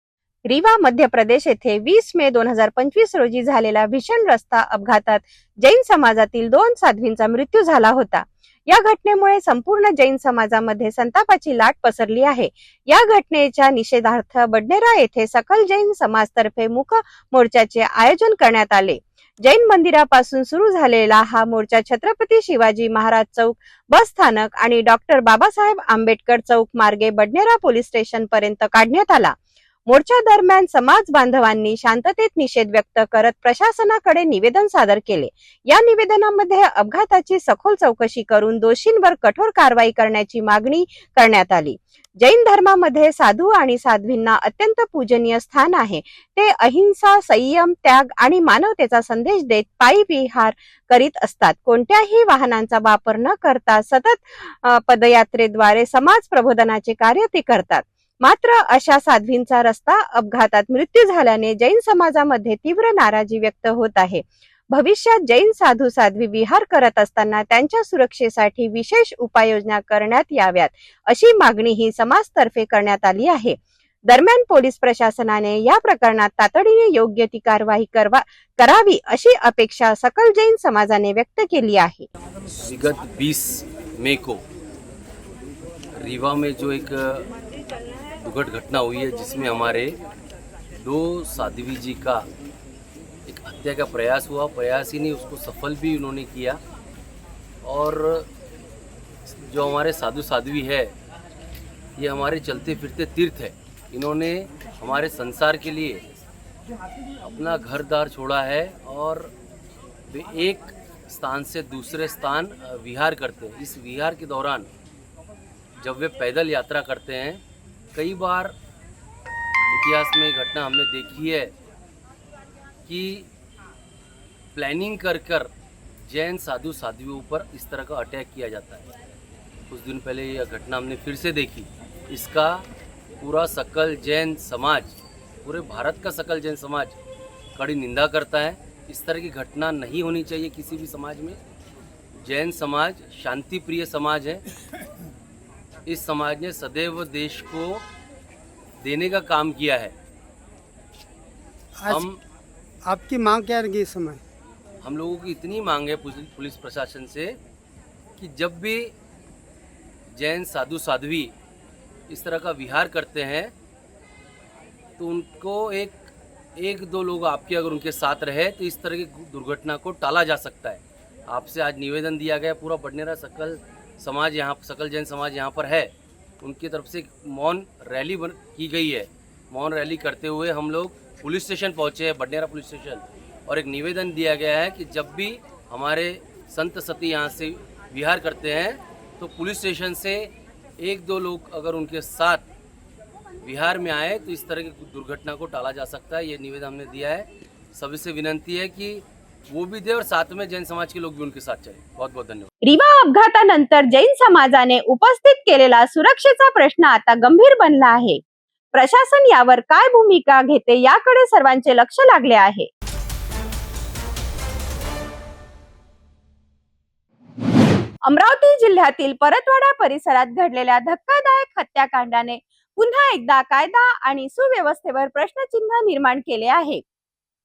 रीवा मध्य प्रदेश येथे 20 मे 2025 रोजी झालेल्या भीषण रस्ता अपघातात जैन समाजातील 2 साध्वींचा मृत्यू झाला होता. या घटनेमुळे संपूर्ण जैन समाजामध्ये संतापाची लाट पसरली आहे. या घटनेच्या निषेधार्थ बडनेरा येथे सकल जैन समाजतर्फे मूक मोर्चाचे आयोजन करण्यात आले. जैन मंदिरापासून सुरू झालेला हा मोर्चा छत्रपती शिवाजी महाराज चौक बस स्थानक आणि डॉक्टर बाबासाहेब आंबेडकर चौक मार्गे बडनेरा पोलीस स्टेशन पर्यंत काढण्यात आला. मोर्चा दरम्यान समाज बांधवांनी शांततेत निषेध व्यक्त करत प्रशासनाकडे निवेदन सादर केले. या निवेदनामध्ये अपघाताची सखोल चौकशी करून दोषींवर कठोर कारवाई करण्याची मागणी करण्यात आली. जैन धर्मामध्ये साधू आणि साध्वींना अत्यंत पूजनीय स्थान आहे. ते अहिंसा, संयम, त्याग आणि मानवतेचा संदेश देत पायी विहार करीत असतात. कोणत्याही वाहनांचा वापर न करता सतत पदयात्रेद्वारे समाज प्रबोधनाचे कार्य ते करतात. मात्र अशा साध्वींचा रस्ता अपघातात मृत्यू झाल्याने जैन समाजामध्ये तीव्र नाराजी व्यक्त होत आहे. भविष्यात जैन साधू साध्वी विहार करत असताना त्यांच्या सुरक्षेसाठी विशेष उपाययोजना करण्यात याव्यात अशी मागणी ही समाजतर्फे करण्यात आली आहे. दरम्यान पोलीस प्रशासनाने या प्रकरणात तातडीने योग्य ती कारवाई करावी अशी अपेक्षा सकल जैन समाजाने व्यक्त केली आहे. विगत 20 मई को रीवा में जो एक दुखद घटना हुई है जिसमें हमारे 2 साध्वी जी का एक हत्या का प्रयास हुआ. प्रयास ही नहीं, उसको सफल भी उन्होंने किया. और जो हमारे साधु साध्वी है ये हमारे चलते फिरते तीर्थ है. इन्होंने हमारे संसार के लिए अपना घर द्वार छोड़ा है और वे एक स्थान से दूसरे स्थान विहार करते हैं. इस विहार के दौरान जब वे पैदल यात्रा करते हैं, कई बार इतिहास में घटना हमने देखी है कि प्लानिंग कर जैन साधु साध्वियों पर इस तरह का अटैक किया जाता है. कुछ दिन पहले यह घटना हमने फिर से देखी. इसका पूरा सकल जैन समाज, पूरे भारत का सकल जैन समाज कड़ी निंदा करता है. इस तरह की घटना नहीं होनी चाहिए किसी भी समाज में. जैन समाज शांति प्रिय समाज है. इस समाज ने सदैव देश को देने का काम किया है. हम आपकी मांग क्या रहेगी इस समय? हम लोगों की इतनी मांग है पुलिस प्रशासन से कि जब भी जैन साधु साध्वी इस तरह का विहार करते हैं तो उनको एक दो लोग आपके अगर उनके साथ रहे तो इस तरह की दुर्घटना को टाला जा सकता है. आपसे आज निवेदन दिया गया. पूरा बडनेरा सकल समाज यहाँ, सकल जैन समाज यहाँ पर है. उनकी तरफ से एक मौन रैली की गई है. मौन रैली करते हुए हम लोग पुलिस स्टेशन पहुँचे हैं, बडनेरा पुलिस स्टेशन, और एक निवेदन दिया गया है कि जब भी हमारे संत सती यहाँ से विहार करते हैं तो पुलिस स्टेशन से 1-2 लोग अगर उनके साथ विहार में आए तो इस तरह की दुर्घटना को टाला जा सकता है. ये निवेदन हमने दिया है. सभी से विनंती है कि वो भी दे और साथ में जैन समाज के लोग भी उनके साथ चले. बहुत बहुत धन्यवाद. रीवा अपघातानंतर जैन समाजाने उपस्थित केलेला सुरक्षेचा प्रश्न आता गंभीर बनला आहे. प्रशासन यावर काय भूमिका घेते याकडे सर्वांचे लक्ष लागले आहे. अमरावती जिल्ह्यातील परतवाडा परिसरात घडलेल्या धक्कादायक हत्याकांडाने पुन्हा एकदा कायदा आणि सुव्यवस्थेवर प्रश्नचिन्ह निर्माण केले आहे.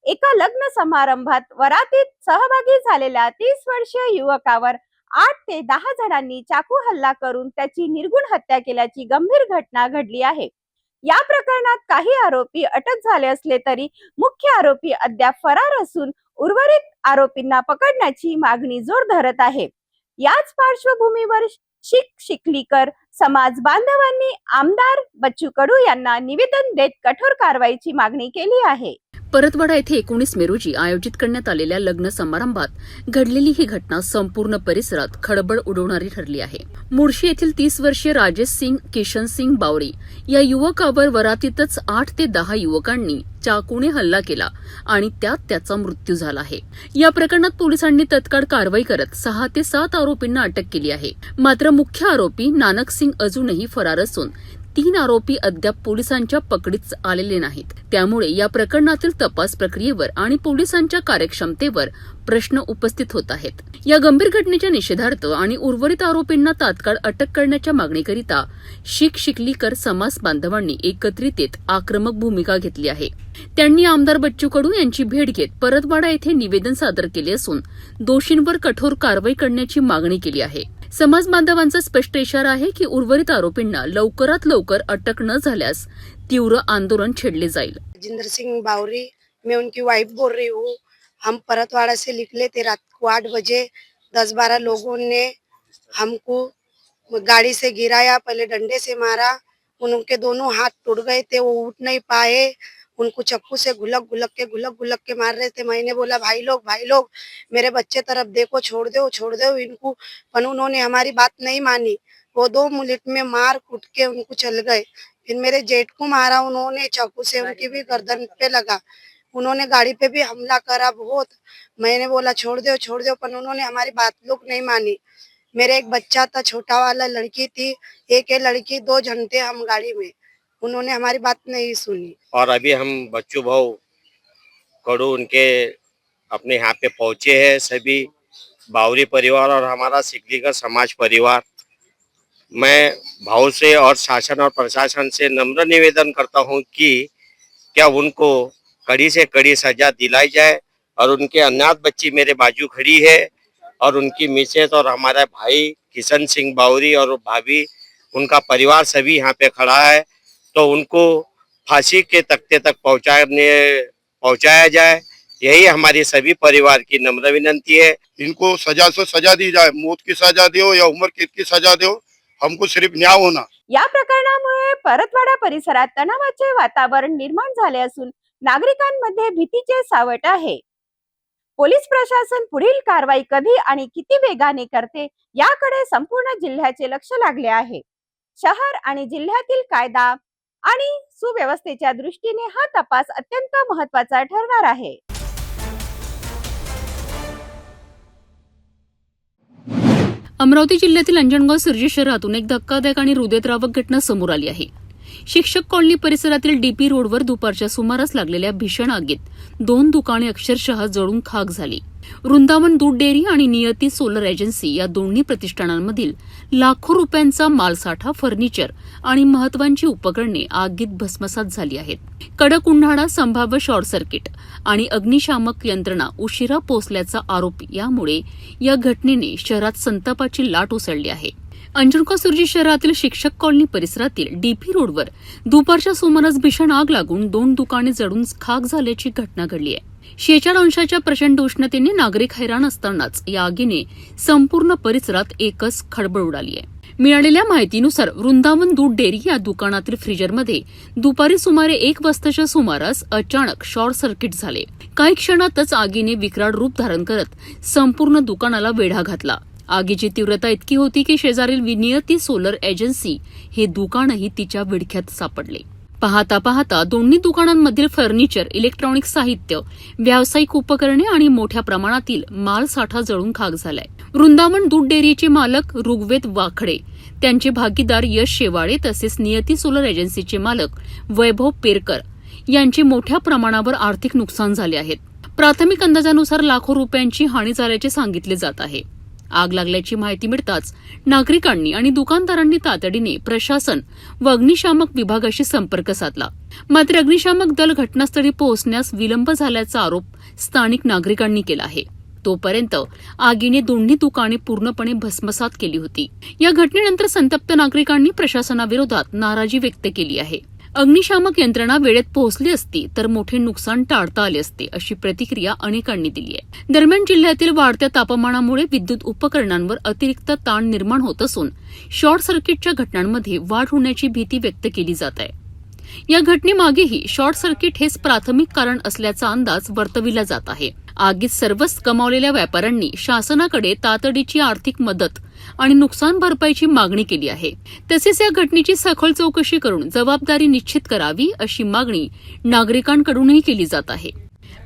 एका लग्न समारंभात वरातीत सहभागी झालेल्या 30 वर्षीय युवकावर 8 ते 10 जणांनी चाकू हल्ला करून त्याची निर्गुण हत्या केल्याची गंभीर घटना घडली आहे. या प्रकरणात काही आरोपी अटक झाले असले तरी मुख्य आरोपी अद्याप फरार असून उर्वरित आरोपींना पकडण्याची मागणी जोर धरत आहे. याच पार्श्वभूमीवर चिखलीकर समाज बांधवांनी आमदार बच्चू कडू यांना निवेदन देत कठोर कारवाईची मागणी केली आहे. परतवाडा येथे 19 मे रोजी आयोजित करण्यात आलेल्या लग्न समारंभात घडलेली ही घटना संपूर्ण परिसरात खळबळ उडवणारी ठरली आहे. मुळशी येथील 30 वर्षीय राजेश सिंग किशन सिंग बावरी या युवकावर वरातीतच 8 ते 10 युवकांनी चाकूने हल्ला केला आणि त्यात त्याचा मृत्यू झाला आहे. या प्रकरणात पोलिसांनी तत्काळ कारवाई करत 6 ते 7 आरोपींना अटक केली आहे. मात्र मुख्य आरोपी नानक सिंग अजूनही फरार असून 3 आरोपी अद्याप पोलिसांच्या पकडीत आलेले नाहीत. त्यामुळे या प्रकरणातील तपास प्रक्रियेवर आणि पोलिसांच्या कार्यक्षमतेवर प्रश्न उपस्थित होत आहेत. या गंभीर घटनेच्या निषेधार्थ आणि उर्वरित आरोपींना तात्काळ अटक करण्याच्या मागणीकरिता चिखलीकर समाज बांधवांनी एकत्रित येत आक्रमक भूमिका घेतली आहे. त्यांनी आमदार बच्चू कडू यांची भेट घेत परतवाडा येथे निवेदन सादर केले असून दोषींवर कठोर कारवाई करण्याची मागणी केली आहे. समाज बांधवांचा स्पष्ट इशारा आहे की उर्वरित आरोपींना लवकरात लवकर अटक न झाल्यास तीव्र आंदोलन छेडले जाईल. राजेंद्र सिंह बावरी, मैं उनकी वाइफ बोल रही हूँ. हम परतवाड़ा से निकले थे रात को 8 बजे. 10-12 लोगों ने हमको गाड़ी से गिराया, पहले डंडे से मारा. उनके दोनों हाथ टूट गए थे, वो उठ नहीं पाए. उनको चक्कू से घुलक घुलक के मार रहे थे. मैंने बोला भाई लोग मेरे बच्चे तरफ देखो, छोड़ दो इनको. पर उन्होंने हमारी बात नहीं मानी. वो 2 मिनट में मार कूट के उनको चल गए. फिर मेरे जेठ को मारा उन्होंने चाकू से, उनकी भी गर्दन पे लगा. उन्होंने गाड़ी पे भी हमला करा बहुत. मैंने बोला छोड़ दो पर उन्होंने हमारी बात लोग नहीं मानी. मेरे एक बच्चा था, छोटा वाला लड़की थी, एक है लड़की, 2 जन थे हम गाड़ी में. उन्होंने हमारी बात नहीं सुनी. और अभी हम बच्चू भाऊ कड़ू उनके अपने यहाँ पे पहुँचे हैं. सभी बावरी परिवार और हमारा सिकलीगर समाज परिवार. मैं भाव से और शासन और प्रशासन से नम्र निवेदन करता हूँ कि क्या उनको कड़ी से कड़ी सजा दिलाई जाए. और उनके अनाथ बच्ची मेरे बाजू खड़ी है और उनकी मिसेज और हमारा भाई किशन सिंह बावरी और भाभी, उनका परिवार सभी यहाँ पे खड़ा है. तो उनको फांसी के तख्ते तक पहुँचाया जाए, यही हमारी सभी परिवार की नम्र विनंती है. इनको सजा से सजा दी जाए, मौत की सजा दो या उम्र कैद की सजा दो, हमको सिर्फ न्याय होना. या प्रकरणामुळे परतवाडा परिसरात तणावाचे वातावरण निर्माण झाले असून नागरिकांमध्ये भीतीचे सावट आहे. पोलीस प्रशासन पुढील कारवाई कधी आणि किती वेगाने करते याकडे संपूर्ण जिल्ह्याचे लक्ष लागले आहे. शहर आणि जिल्ह्यातील कायदा आणि सुव्यवस्थेच्या दृष्टीने हा तपास अत्यंत महत्त्वाचा ठरणार आहे. अमरावती जिल्ह्यातील अंजनगाव सिर्जी शहरातून एक धक्कादायक आणि हृदयद्रावक घटना समोर आली आहे. शिक्षक कॉलनी परिसरातील डीपी रोडवर दुपारच्या सुमारास लागलेल्या भीषण आगीत 2 दुकाने अक्षरशः जळून खाक झाली. वृंदावन दूध डेअरी आणि नियती सोलर एजन्सी या दोन्ही प्रतिष्ठानांमधील लाखो रुपयांचा मालसाठा, फर्निचर आणि महत्वाची उपकरणे आगीत भस्मसात झाली आहेत. कडक उन्हाळा, संभाव्य शॉर्ट सर्किट आणि अग्निशामक यंत्रणा उशिरा पोहोचल्याचा आरोप यामुळे या घटनेने शहरात संतापाची लाट उसळली आहे. अंजनगाव सुर्जी शहरातील शिक्षक कॉलनी परिसरातील डीपी रोडवर दुपारच्या सुमारास भीषण आग लागून 2 दुकाने जळून खाक झाल्याची घटना घडली आहे. 46 अंशाच्या प्रचंड उष्णतेने नागरिक हैराण असतानाच या आगीने संपूर्ण परिसरात एकच खळबळ उडाली आहे. मिळालेल्या माहितीनुसार वृंदावन दूध डेअरी या दुकानातील फ्रीजरमध्ये दुपारी सुमारे 1 वाजताच्या सुमारास अचानक शॉर्ट सर्किट झाले. काही क्षणातच आगीने विकराळ रूप धारण करत संपूर्ण दुकानाला वेढा घातला. आगीची तीव्रता इतकी होती की शेजारील नियती सोलर एजन्सी हे दुकानही तिच्या विळख्यात सापडले. पाहता दोन्ही दुकानांमधील फर्निचर, इलेक्ट्रॉनिक साहित्य, व्यावसायिक उपकरणे आणि मोठ्या प्रमाणातील मालसाठा जळून खाक झालाय. वृंदावन दूध डेअरीचे मालक ऋग्वेद वाखडे, त्यांचे भागीदार यश शेवाळे तसेच नियती सोलर एजन्सीचे मालक वैभव पेरकर यांचे मोठ्या प्रमाणावर आर्थिक नुकसान झाले आहेत. प्राथमिक अंदाजानुसार लाखो रुपयांची हानी झाल्याचे सांगितले जात आहे. आग लागल्याची माहिती मिळताच नागरिकांनी आणि दुकानदारांनी तातडीने प्रशासन व अग्निशामक विभागाशी संपर्क साधला. मात्र अग्निशामक दल घटनास्थळी पोहोचण्यास विलंब झाल्याचा आरोप स्थानिक नागरिकांनी केला आहे. तोपर्यंत आगीने दोन्ही दुकाने पूर्णपणे भस्मसात केली होती. या घटनेनंतर संतप्त नागरिकांनी प्रशासनाविरोधात नाराजी व्यक्त केली आहे. अग्निशामक यंत्रणा वेळेत पोहोचली असती तर मोठे नुकसान टाळता आले असते, अशी प्रतिक्रिया अनेकांनी दिली आहे. दरम्यान जिल्ह्यातील वाढत्या तापमानामुळे विद्युत उपकरणांवर अतिरिक्त ताण निर्माण होत असून शॉर्ट सर्किटच्या घटनांमध्ये वाढ होण्याची भीती व्यक्त केली जात आहे. या घटनेमागेही शॉर्ट सर्किट हेच प्राथमिक कारण असल्याचा अंदाज वर्तविला जात आहे. आगीत सर्वच गमावलेल्या व्यापाऱ्यांनी शासनाकडे तातडीची आर्थिक मदत आणि नुकसान भरपाईची मागणी केली आहे. तसेच या घटनेची सखोल चौकशी करून जबाबदारी निश्चित करावी अशी मागणी नागरिकांकडूनही केली जात आहे.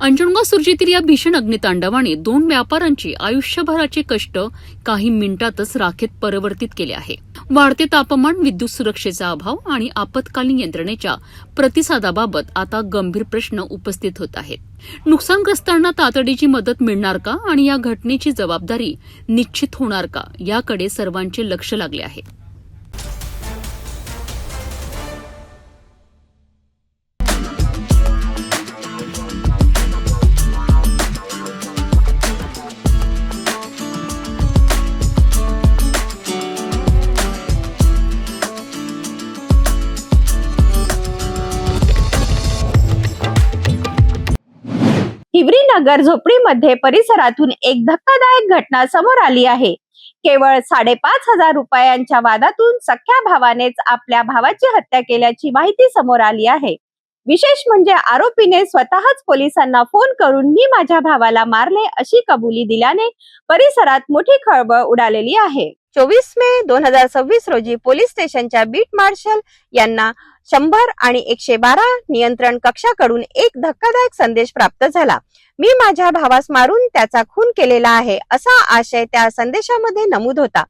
अंजनगाव सुर्जीतील या भीषण अग्नितांडवाने 2 व्यापाऱ्यांचे आयुष्यभराचे कष्ट काही मिनिटातच राखेत परिवर्तित केले आहे. वाढते तापमान, विद्युत सुरक्षेचा अभाव आणि आपत्कालीन यंत्रणेच्या प्रतिसादाबाबत आता गंभीर प्रश्न उपस्थित होत आहेत. नुकसानग्रस्तांना तातडीची मदत मिळणार का आणि या घटनेची जबाबदारी निश्चित होणार का याकडे सर्वांचे लक्ष लागले आहे. हिवरीनगर झोपडीमध्ये परिसरातून एक धक्कादायक घटना समोर आली आहे. केवळ 5,500 रुपयांच्या वादातून सख्या भावानेच आपल्या भावाची हत्या केल्याची माहिती समोर आली आहे. विशेष म्हणजे आरोपीने स्वतःच पोलिसांना फोन करून मी माझ्या भावाला मारले अशी कबुली दिल्याने परिसरात मोठी खळबळ उडालेली आहे. 24 मे 2026 रोजी पोलीस स्टेशनच्या बीट मार्शल यांना 100 आणि 112 नियंत्रण कक्षाकडून एक धक्कादायक संदेश प्राप्त झाला. मी माझ्या भावास मारून त्याचा खून केलेला आहे असा आशय त्या संदेशामध्ये नमूद होता.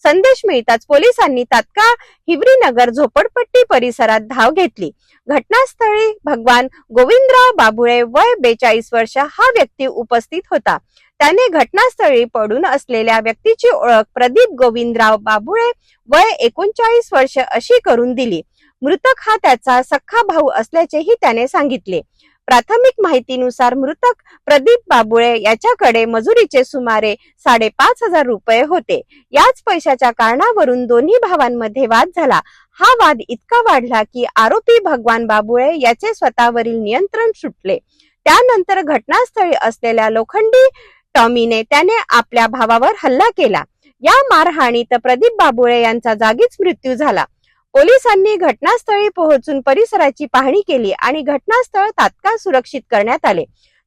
संदेश मिळताच पोलिसांनी तात्काळ हिवरीनगर झोपडपट्टी परिसरात धाव घेतली. घटनास्थळी भगवान गोविंदराव बाबुळे वय 42 वर्ष हा व्यक्ती उपस्थित होता. त्याने घटनास्थळी पडून असलेल्या व्यक्तीची ओळख प्रदीप गोविंदराव बाबुळे वय 39 वर्ष अशी करून दिली. मृतक हा त्याचा सख्खा भाऊ असल्याचेही त्याने सांगितले. प्राथमिक माहितीनुसार मृतक प्रदीप बाबुळे याच्याकडे मजुरीचे सुमारे 5,500 रुपये होते. याच पैशाच्या कारणावरून दोन्ही भावांमध्ये वाद झाला. हा वाद इतका वाढला की आरोपी भगवान बाबुळे याचे स्वतःवरील नियंत्रण सुटले. त्यानंतर घटनास्थळी असलेल्या लोखंडी टॉमीने त्याने आपल्या भावावर हल्ला केला. या मारहाणीत प्रदीप बाबुळे यांचा जागीच मृत्यू झाला. पोलिसांनी घटनास्थळी पोहोचून परिसराची पाहणी केली आणि घटनास्थळ तात्काळ सुरक्षित करण्यात आले.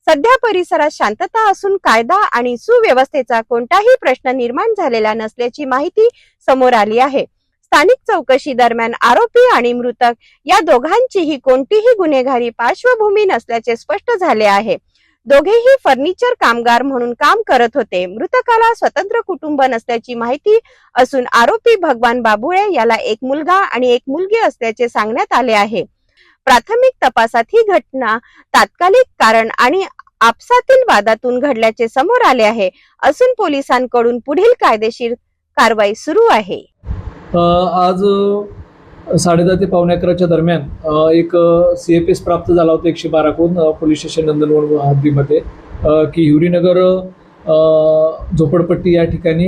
सध्या परिसरात शांतता असून कायदा आणि सुव्यवस्थेचा कोणताही प्रश्न निर्माण झालेला नसल्याची माहिती समोर आली आहे. स्थानिक चौकशी दरम्यान आरोपी आणि मृतक या दोघांचीही कोणतीही गुन्हेगारी पार्श्वभूमी नसल्याचे स्पष्ट झाले आहे. दोघेही फर्निचर कामगार म्हणून काम करत होते. मृतकाला स्वतंत्र कुटुंब नसल्याची माहिती असून आरोपी भगवान बाबुळे याला एक मुलगा आणि एक मुलगी असल्याचे सांगण्यात आले आहे. प्राथमिक तपासात ही घटना तात्कालिक कारण आणि आपसातील वादातून घडल्याचे समोर आले आहे असून पोलिसांकडून पुढील कायदेशीर कारवाई सुरू आहे. आज 10:30 ते 11:15 दरम्यान एक CFS प्राप्त झाला होता 112 कडून पोलीस स्टेशन नंदनवन हद्दीमध्ये की हिवरीनगर झोपडपट्टी या ठिकाणी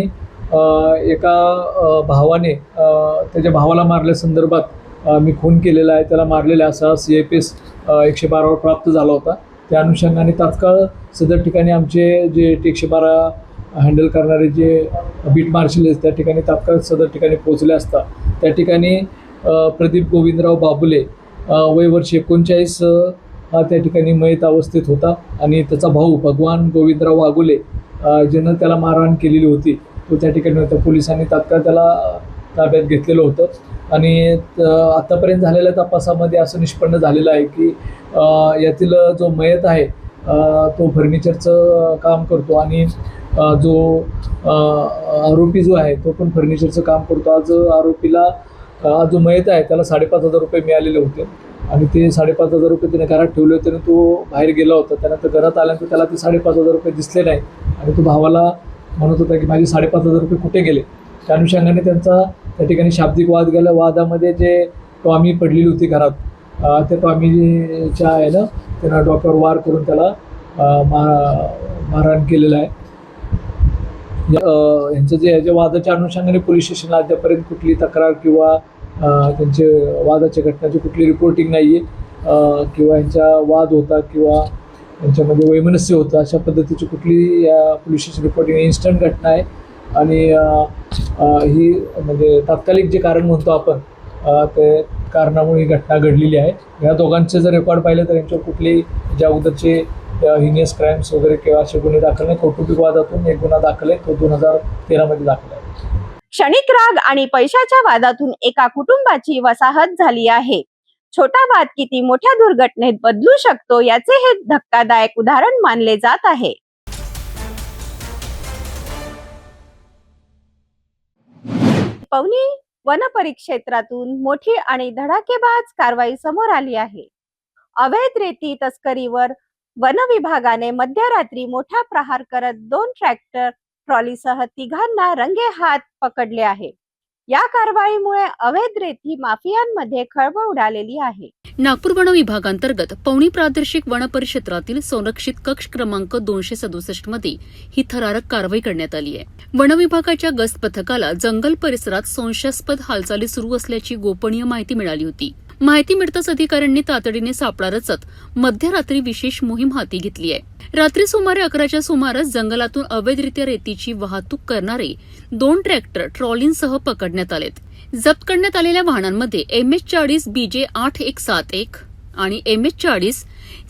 एका भावाने त्याच्या भावाला मारल्यासंदर्भात मी खून केलेला आहे, त्याला मारलेला असा CFS 112 वर प्राप्त झाला होता. त्या अनुषंगाने तात्काळ सदर ठिकाणी आमचे जे 112 हँडल करणारे जे बीट मार्शल आहेत त्या ठिकाणी तात्काळ सदर ठिकाणी पोहोचले असता त्या ठिकाणी प्रदीप गोविंदराव बाबुले वय वर्ष 39 हा त्या ठिकाणी मयत अवस्थेत होता आणि त्याचा भाऊ भगवान गोविंदराव वाघुले ज्यानं त्याला मारहाण केलेली होती तो त्या ठिकाणी होता. पोलिसांनी तात्काळ त्याला ताब्यात घेतलेलं होतं आणि आतापर्यंत झालेल्या तपासामध्ये असं निष्पन्न झालेलं आहे की यातील जो मयत आहे तो फर्निचरचं काम करतो आणि जो आरोपी जो आहे तो पण फर्निचरचं काम करतो. आज आरोपीला जो मयत आहे त्याला 5,500 रुपये मिळालेले होते आणि ते 5,500 रुपये त्याने घरात ठेवले होते आणि तो बाहेर गेला होता. त्यानंतर घरात आल्यानंतर त्याला ते 5,500 रुपये दिसले नाही आणि तो भावाला म्हणत होता की माझे 5,500 रुपये कुठे गेले. त्या अनुषंगाने त्यांचा त्या ठिकाणी शाब्दिक वाद गेला. वादामध्ये जे टॉमी पडलेली होती घरात त्या टॉमीच्या आहे ना त्यांना डोक्यावर वार करून त्याला मारहाण केलेलं आहे. यांचं जे याच्या वादाच्या अनुषंगाने पोलीस स्टेशनला अद्यापर्यंत कुठली तक्रार किंवा त्यांचे वादाच्या घटनाची कुठली रिपोर्टिंग नाही आहे किंवा यांचा वाद होता किंवा यांच्यामध्ये वैमनस्य होतं अशा पद्धतीची कुठली या पोलीस स्टेशन रिपोर्टिंग इन्स्टंट घटना आहे आणि ही म्हणजे तात्कालिक जे कारण म्हणतो आपण ते कारणामुळे ही घटना घडलेली आहे. या दोघांचे जर रेकॉर्ड पाहिलं तर यांच्यावर कुठली ज्या अगोदरचे हिनियस क्राईम्स वगैरे किंवा असे गुन्हे दाखल नाही. कौटुंबिक वादातून एक गुन्हा दाखल आहे तो 2013 मध्ये दाखल आहे. क्षणिक राग आणि पैशाच्या वादातून एका कुटुंबाची वसाहत झाली आहे. छोटा वाद किती मोठ्या दुर्घटनेत बदलू शकतो याचे हे धक्कादायक उदाहरण मानले जात आहे. पवनी वन परिक्षेत्रातून मोठी आणि धडाकेबाज कारवाई समोर आली आहे. अवैध रेती तस्करीवर वन विभागाने मध्यरात्री मोठा प्रहार करत 2 ट्रॅक्टर ट्रॉलीसह 3घांना रंगेहात पकडले आहे. या कारवाईमुळे अवैध रेती माफियांमध्ये खळबळ उडालेली आहे. नागपूर वन विभागांतर्गत पवनी प्रादेशिक वन परिक्षेत्रातील संरक्षित कक्ष क्रमांक 267 मध्ये ही थरारक कारवाई करण्यात आली आहे. वन विभागाच्या गस्त पथकाला जंगल परिसरात संशयास्पद हालचाली सुरू असल्याची गोपनीय माहिती मिळाली होती. माहिती मिळताच अधिकाऱ्यांनी तातडीने सापळा रचत मध्यरात्री विशेष मोहीम हाती घेतली आहे. रात्री सुमारे 11च्या सुमारास जंगलातून अवैधरित्या रेतीची वाहतूक करणारे 2 ट्रॅक्टर ट्रॉलींसह पकडण्यात आलेत. जप्त करण्यात आलेल्या वाहनांमध्ये MS40 BJ 8171 आणि MS40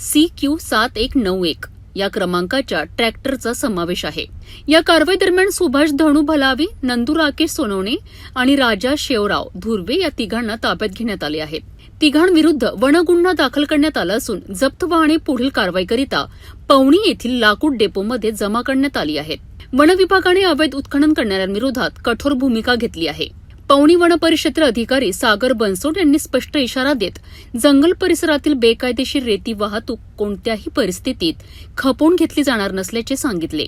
CQ 7191 या क्रमांकाच्या ट्रॅक्टरचा समावेश आहे. या कारवाई दरम्यान सुभाष धनू भलावी, नंदू राकेश सोनवणे आणि राजा शेवराव धुर्वे या तिघांना ताब्यात घेण्यात आले आहे. तिघांविरुद्ध वनगुन्हा दाखल करण्यात आला असून जप्त वाहने पुढील कारवाईकरिता पवनी येथील लाकूड डेपोमध्ये जमा करण्यात आली आहेत. वन विभागाने अवैध उत्खनन करणाऱ्यांविरोधात कठोर भूमिका घेतली आहे. पवनी वन परिक्षेत्र अधिकारी सागर बनसोड यांनी स्पष्ट इशारा देत जंगल परिसरातील बेकायदेशीर रेती वाहतूक कोणत्याही परिस्थितीत खपवून घेतली जाणार नसल्याचे सांगितले.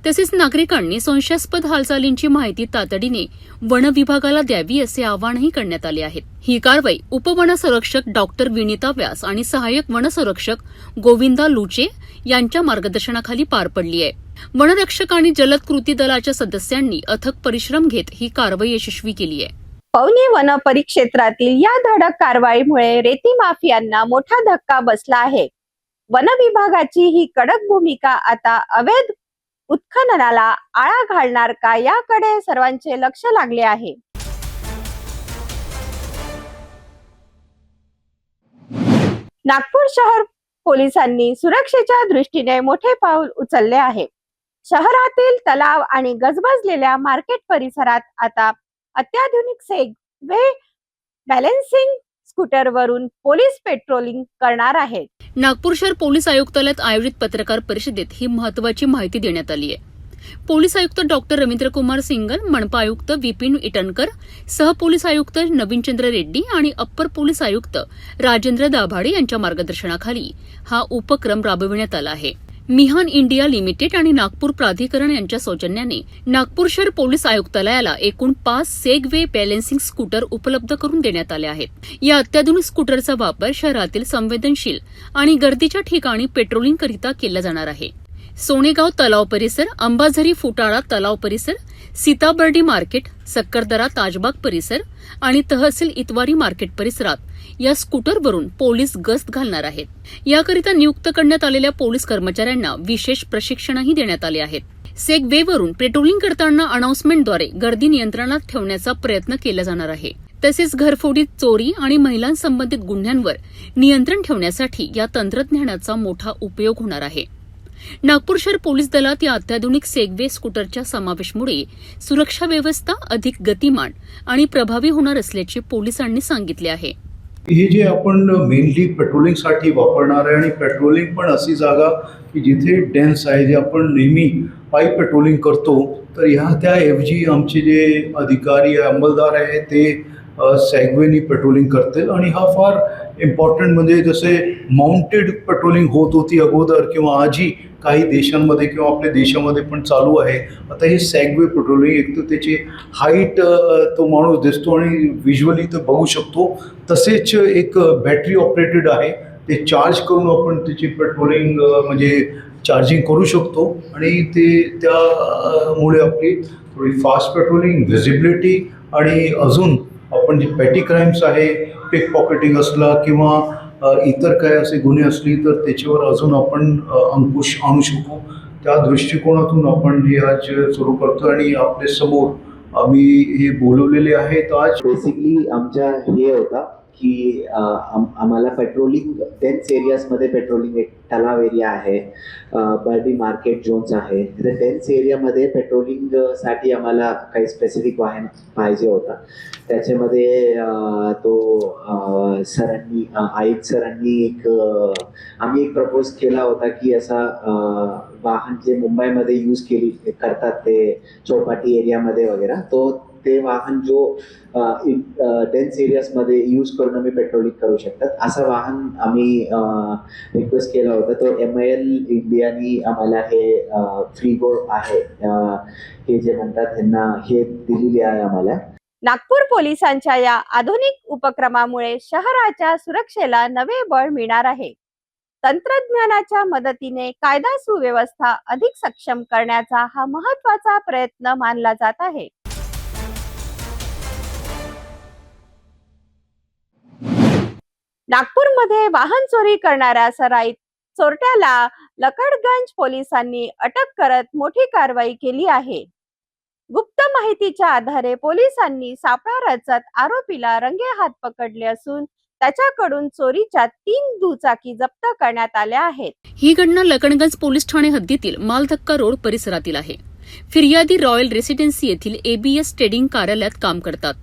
तसेच नागरिकांनी संशयास्पद हालचालींची माहिती तातडीने वन विभागाला द्यावी असे आवाहनही करण्यात आले आहे. ही कारवाई उपवनसंरक्षक डॉक्टर विनिता व्यास आणि सहाय्यक वनसंरक्षक गोविंदा लुचे यांच्या मार्गदर्शनाखाली पार पडली आहे. वनरक्षक आणि जलद कृती दलाच्या सदस्यांनी अथक परिश्रम घेत ही कारवाई यशस्वी केली आहे. पवनी वन परिक्षेत्रातील या धडक कारवाईमुळे रेती माफियांना मोठा धक्का बसला आहे. वन विभागाची ही कडक भूमिका आता अवैध उत्खननाला आळा घालणार का याकडे सर्वांचे लक्ष लागले आहे. नागपूर शहर पोलिसांनी सुरक्षेच्या दृष्टीने मोठे पाऊल उचलले आहे. शहरातील तलाव आणि गजबजलेल्या मार्केट परिसरात आता अत्याधुनिक सेगवे बॅलेन्सिंग स्कूटरवरून पोलीस पेट्रोलिंग करणार आहेत. नागपूर शहर पोलीस आयुक्तालयात आयोजित पत्रकार परिषदेत ही महत्वाची माहिती देण्यात आली आहे. पोलीस आयुक्त डॉक्टर रवींद्र कुमार सिंगल, मनपा आयुक्त विपिन इटनकर, सहपोलीस आयुक्त नवीनचंद्र रेड्डी आणि अप्पर पोलीस आयुक्त राजेंद्र दाभाडे यांच्या मार्गदर्शनाखाली हा उपक्रम राबविण्यात आला आहे. मिहान इंडिया लिमिटेड आणि नागपूर प्राधिकरण यांच्या सौजन्याने नागपूर शहर पोलीस आयुक्तालयाला एकूण 5 सेगवे बॅलेन्सिंग स्कूटर उपलब्ध करून देण्यात आले आहेत. या अत्याधुनिक स्कूटरचा वापर शहरातील संवेदनशील आणि गर्दीच्या ठिकाणी पेट्रोलिंग करिता केला जाणार आहे. सोनेगाव तलाव परिसर, अंबाझरी फुटाळा तलाव परिसर, सीताबर्डी मार्केट, सक्करदरा ताजबाग परिसर आणि तहसील इतवारी मार्केट परिसरात या स्कूटरवरून पोलीस गस्त घालणार आहेत. याकरिता नियुक्त करण्यात आलेल्या पोलीस कर्मचाऱ्यांना विशेष प्रशिक्षणही देण्यात आले आहेत. सेगवेवरून पेट्रोलिंग करताना अनाउन्समेंटद्वारे गर्दी नियंत्रणात ठेवण्याचा प्रयत्न केला जाणार आहे. तसेच घरफोडी, चोरी आणि महिलांसंबंधित गुन्ह्यांवर नियंत्रण ठेवण्यासाठी या तंत्रज्ञानाचा मोठा उपयोग होणार आहे. नागपूर शहर पोलीस दलात या अत्याधुनिक सेगवे स्कूटरच्या समावेशमुळे सुरक्षा व्यवस्था अधिक गतिमान आणि प्रभावी होणार असल्याचे पोलिसांनी सांगितले आहे. हे जे आपण मेनली पेट्रोलिंगसाठी वापरणार आहे आणि पेट्रोलिंग पण अशी जागा की जिथे डेन्स आहे, जे आपण नेहमी पायी पेट्रोलिंग करतो, तर त्याऐवजी आमचे जे अधिकारी अंमलदार आहे ते सेगवेनी पेट्रोलिंग करतील. आणि हा फार इम्पॉर्टंट, म्हणजे जसे माउंटेड पेट्रोलिंग होत होती अगोदर किंवा आजही काही देशांमध्ये किंवा आपल्या देशामध्ये पण चालू आहे. आता हे सेगवे पेट्रोलिंग, एक तर त्याची हाईट तो माणूस दिसतो आणि व्हिज्युअली तो बघू शकतो. तसेच एक बॅटरी ऑपरेटेड आहे, ते चार्ज करून आपण त्याची पेट्रोलिंग म्हणजे चार्जिंग करू शकतो आणि त्यामुळे आपली थोडी फास्ट पेट्रोलिंग, व्हिजिबिलिटी आणि अजून आपण जे पेटी क्राईम्स आहे, पिक पॉकेटिंग असला किंवा इतर काय असे गुन्हे असली तर त्याच्यावर अजून आपण अंकुश आणू शकू. त्या दृष्टिकोनातून आपण हे आज सुरू करतो आणि आपल्या समोर आम्ही हे बोलवलेले आहेत. आज बेसिकली आमच्या हे होता की आम्हाला पेट्रोलिंग डेन्स एरियाजमध्ये पेट्रोलिंग, एक तलाव एरिया आहे, बर्डी मार्केट झोन्स आहे, तर डेन्स एरियामध्ये पेट्रोलिंगसाठी आम्हाला काही स्पेसिफिक वाहन पाहिजे होता. त्याच्यामध्ये सरांनी, आयुक्त सरांनी आम्ही एक प्रपोज केला होता की असा वाहन जे मुंबईमध्ये यूज करतात ते चौपाटी एरियामध्ये वगैरे, ते वाहन जो डेन्स एरियाजमध्ये यूज करून आम्ही पेट्रोलिंग करू शकतात, असं वाहन आम्ही रिक्वेस्ट केला होता. तो MIL इंडियानी आम्हाला हे फ्रीगो आहे, हे जे म्हणतात त्यांना, हे दिलेली आहे आम्हाला. नागपूर पोलिसांच्या या आधुनिक उपक्रमामुळे शहराच्या सुरक्षेला नवे बळ मिळणार आहे. तंत्रज्ञानाच्या मदतीने कायदा सुव्यवस्था अधिक सक्षम करण्याचा हा महत्त्वाचा प्रयत्न मानला जात आहे. नागपूरमध्ये वाहन चोरी करणाऱ्या सराईत चोरट्याला लकडगंज पोलिसांनी अटक करत मोठी कारवाई केली आहे. गुप्त माहितीच्या आधारे पोलिसांनी सापळा रचत आरोपीला रंगेहात पकडले असून त्याच्याकडून चोरीच्या 3 दुचाकी जप्त करण्यात आल्या आहेत. ही घटना लखनगंज पोलीस ठाणे हद्दीतील मालधक्का रोड परिसरातील आहे. फिर्यादी रॉयल रेसिडेन्सी येथील ABS ट्रेडिंग कार्यालयात काम करतात.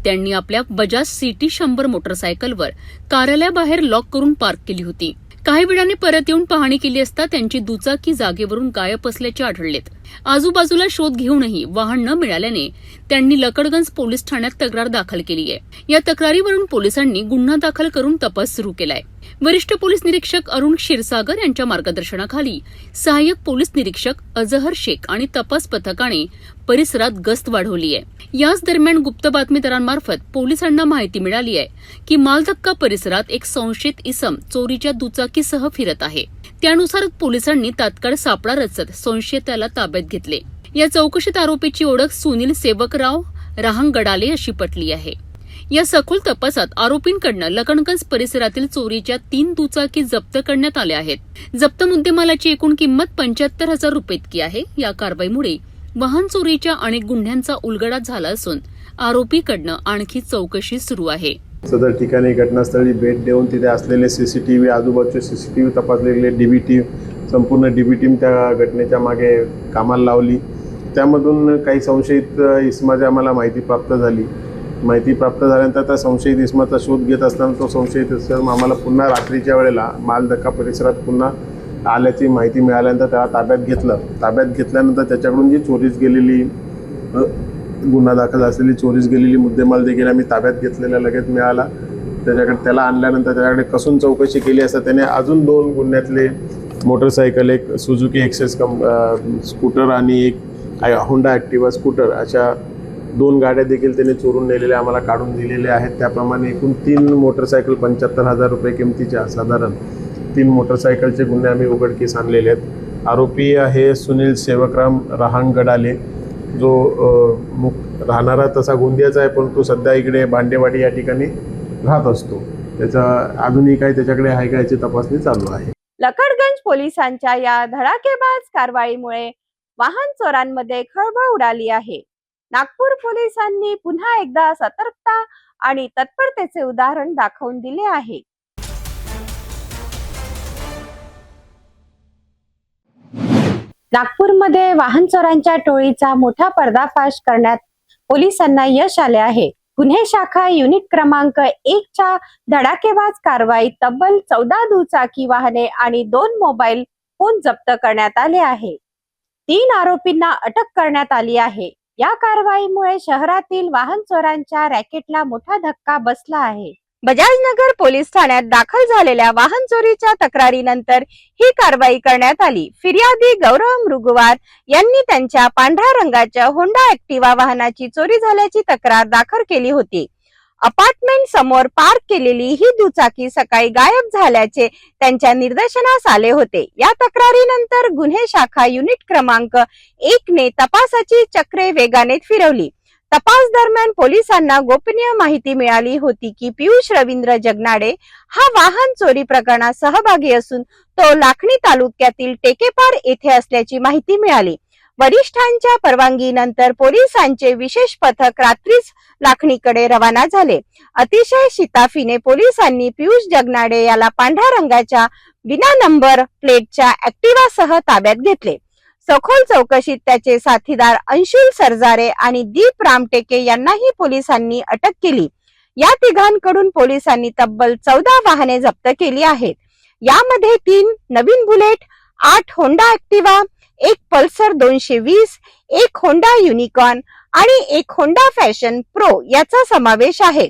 त्यांनी आपल्या बजाज सिटी 100 मोटरसायकलवर कार्यालयाबाहेर लॉक करून पार्क केली होती. काही वेळाने परत येऊन पाहणी केली असता त्यांची दुचाकी जागेवरून गायब असल्याचे आढळलेत. आजूबाजूला शोध घेऊनही वाहन न मिळाल्याने त्यांनी लकडगंज पोलीस ठाण्यात तक्रार दाखल केली आहे. या तक्रारीवरून पोलिसांनी गुन्हा दाखल करून तपास सुरू केलाय. वरिष्ठ पोलीस निरीक्षक अरुण क्षीरसागर यांच्या मार्गदर्शनाखाली सहाय्यक पोलीस निरीक्षक अजहर शेख आणि तपास पथकाने परिसरात गस्त वाढवली आहे. याच दरम्यान गुप्त बातमीदारांमार्फत पोलिसांना माहिती मिळाली आहे की मालधक्का परिसरात एक संशयित इसम चोरीच्या दुचाकीसह फिरत आहे. त्यानुसार पोलिसांनी तात्काळ सापळा रचत संशयिताला ताब्यात घेतले. या चौकशीत आरोपीची ओळख सुनील सेवकराव राहंगडाले अशी पटली आहे. या सखोल तपासात आरोपींकडनं लखनगंज परिसरातील चोरीच्या 3 दुचाकी जप्त करण्यात आल्या आहेत. जप्त मुद्देमालाची एकूण किंमत 75,000 रुपये इतकी आहे. या कारवाईमुळे वाहन चोरीच्या अनेक गुन्ह्यांचा उलगडा झाला असून आरोपीकडनं आणखी चौकशी सुरू आहे. सदर ठिकाणी घटनास्थळी भेट देऊन तिथे असलेले CCTV, आजूबाजूचे CCTV तपासलेले DB टीम, संपूर्ण DB टीम त्या घटनेच्या मागे कामाला लावली. त्यामधून काही संशयित इसमाची आम्हाला माहिती प्राप्त झाली. माहिती प्राप्त झाल्यानंतर त्या संशयित इसमाचा शोध घेत असताना तो संशयित इसम आम्हाला पुन्हा रात्रीच्या वेळेला मालधक्का परिसरात पुन्हा आल्याची माहिती मिळाल्यानंतर त्याला ताब्यात घेतलं. ताब्यात घेतल्यानंतर त्याच्याकडून जी चोरीस गेलेली गुन्हा दाखल असलेली चोरीस गेलेली मुद्देमाल देखील आम्ही ताब्यात घेतलेला लगेच मिळाला. त्याला आणल्यानंतर त्याच्याकडे कसून चौकशी केली असता त्याने अजून 2 गुन्ह्यातले मोटरसायकल, एक सुझुकी एक्सेस स्कूटर आणि एक होंडा ॲक्टिवा स्कूटर अशा 2 गाड्या देखील त्याने चोरून नेलेल्या आम्हाला काढून दिलेल्या आहेत. त्याप्रमाणे एकूण 3 मोटरसायकल 75,000 रुपये किमतीच्या साधारण 3 मोटरसायकलचे गुन्हे आम्ही उघडकीस आणलेले आहेत. आरोपी आहे सुनील सेवकराम राहंगडाले, जो राहणारा तसा गोंदियाचा आहे, परंतु सध्या इकडे भांडेवाडी या ठिकाणी राहत असतो. त्याचा अजूनही काही त्याच्याकडे आहे का याची तपासणी चालू आहे. लकडगंज पोलिसांच्या या धडाकेबाज कारवाईमुळे वाहन चोरांमध्ये खळबळ उडाली आहे. नागपूर पोलिसांनी पुन्हा एकदा सतर्कता आणि तत्परतेचे उदाहरण दाखवून दिले आहे. नागपूरमध्ये वाहन चोरांच्या टोळीचा मोठा पर्दाफाश करण्यात पोलिसांना यश आले आहे. गुन्हे शाखा युनिट क्रमांक 1च्या धडाकेबाज कारवाईत तब्बल 14 दुचाकी वाहने आणि 2 मोबाईल फोन जप्त करण्यात आले आहे. 3 आरोपींना अटक करण्यात आली आहे. या कारवाईमुळे शहरातील वाहन चोरांच्या रॅकेटला मोठा धक्का बसला आहे. बजाजनगर पोलीस ठाण्यात दाखल झालेल्या वाहन चोरीच्या तक्रारीनंतर ही कारवाई करण्यात आली. फिर्यादी गौरव मृगवार यांनी त्यांच्या पांढऱ्या रंगाच्या होंडा ॲक्टिवा वाहनाची चोरी झाल्याची तक्रार दाखल केली होती. अपार्टमेंट समोर पार्क केलेली ही दुचाकी सकाळी गायब झाल्याचे त्यांच्या निदर्शनास आले होते. या तक्रारीनंतर गुन्हे शाखा युनिट क्रमांक 1ने तपासाची चक्रे वेगाने फिरवली. तपास दरम्यान पोलिसांना गोपनीय माहिती मिळाली होती की पियुष रवींद्र जगनाडे हा वाहन चोरी प्रकरणात सहभागी असून तो लाखणी तालुक्यातील टेकेपार येथे असल्याची माहिती मिळाली. वरिष्ठांच्या परवानगीनंतर पोलिसांचे विशेष पथक रात्रीच लाखणीकडे रवाना झाले. अतिशय शिताफीने पोलिसांनी पियुष जगनाडे याला पांढऱ्या रंगाच्या बिना नंबर प्लेटच्या ॲक्टिवासह ताब्यात घेतले. सखोल चौकशीत त्याचे साथीदार अंशुल सरजारे आणि दीप रामटेके यांनाही पोलिसांनी अटक केली. या तिघांकडून पोलिसांनी तब्बल 14 वाहने जप्त केली आहेत. यामध्ये 3 नवीन bullet, 8 Honda Activa, 1 Pulsar 220, 1 Honda Unicorn आणि 1 होंडा फॅशन प्रो याचा समावेश आहे.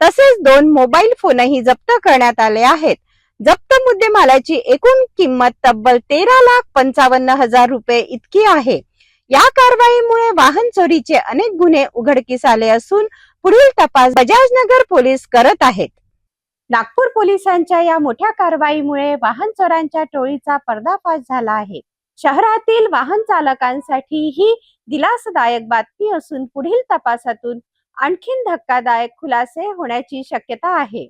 तसेच 2 मोबाईल फोनही जप्त करण्यात आले आहेत. जप्त मुद्देमालाची एकूण किंमत तब्बल 13,55,000 रुपये इतकी आहे. या कारवाईमुळे वाहन चोरीचे अनेक गुन्हे उघडकीस आले असून पुढील तपास बजाजनगर पोलीस करत आहेत. नागपूर पोलिसांच्या या मोठ्या कारवाईमुळे वाहन चोरांच्या टोळीचा पर्दाफाश झाला आहे. शहरातील वाहन चालकांसाठी ही दिलासादायक बातमी असून पुढील तपासातून आणखीन धक्कादायक खुलासे होण्याची शक्यता आहे.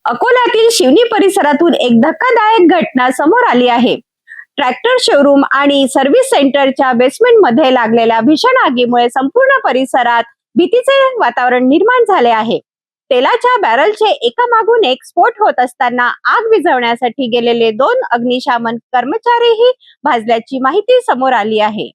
अकोल्यातील शिवनी परिसरातून एक धक्कादायक घटना समोर आली आहे. ट्रॅक्टर शोरूम आणि सर्व्हिस सेंटरच्या बेसमेंट मध्ये लागलेल्या भीषण आगीमुळे संपूर्ण परिसरात भीतीचे वातावरण निर्माण झाले आहे. तेलाच्या बॅरलचे एकामागून एक स्फोट होत असताना आग विझवण्यासाठी गेलेले 2 अग्निशमन कर्मचारीही भाजल्याची माहिती समोर आली आहे.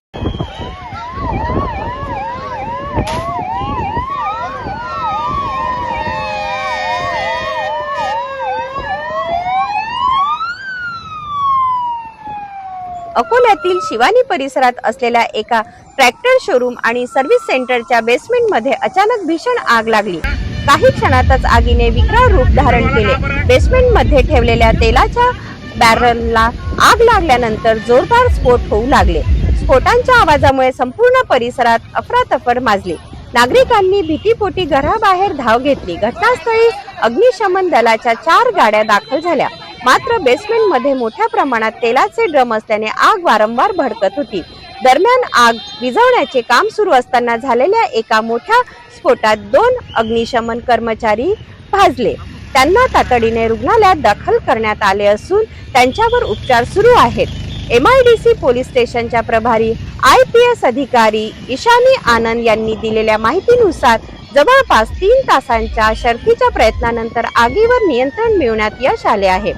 अकोल्यातील शिवानी परिसरात असलेल्या एका ट्रॅक्टर शोरूम आणि सर्व्हिस सेंटरच्या बेसमेंट मध्ये अचानक भीषण आग लागली. काही क्षणातच आगीने विकराळ रूप धारण केले. बेसमेंट मध्ये ठेवलेल्या तेलाच्या बॅरलला आग लागल्यानंतर जोरदार स्फोट होऊ लागले. स्फोटांच्या आवाजामुळे संपूर्ण परिसरात अफरातफर माजली. नागरिकांनी भीतीपोटी घराबाहेर धाव घेतली. घटनास्थळी अग्निशमन दलाच्या 4 गाड्या दाखल झाल्या. मात्र बेसमेंट मध्ये मोठ्या प्रमाणात तेलाचे ड्रम असल्याने आग वारंवार भडकत होती. दरम्यान आग विझवण्याचे काम सुरू असताना झालेल्या एका मोठ्या स्फोटात 2 अग्निशमन कर्मचारी भाजले. त्यांना तातडीने रुग्णालयात दाखल करण्यात आले असून त्यांच्यावर उपचार सुरू आहेत. MIDC पोलीस स्टेशनच्या प्रभारी IPS अधिकारी ईशानी आनंद यांनी दिलेल्या माहितीनुसार जवळपास 3 तासांच्या शर्थीच्या प्रयत्नानंतर आगीवर नियंत्रण मिळवण्यात यश आले आहे.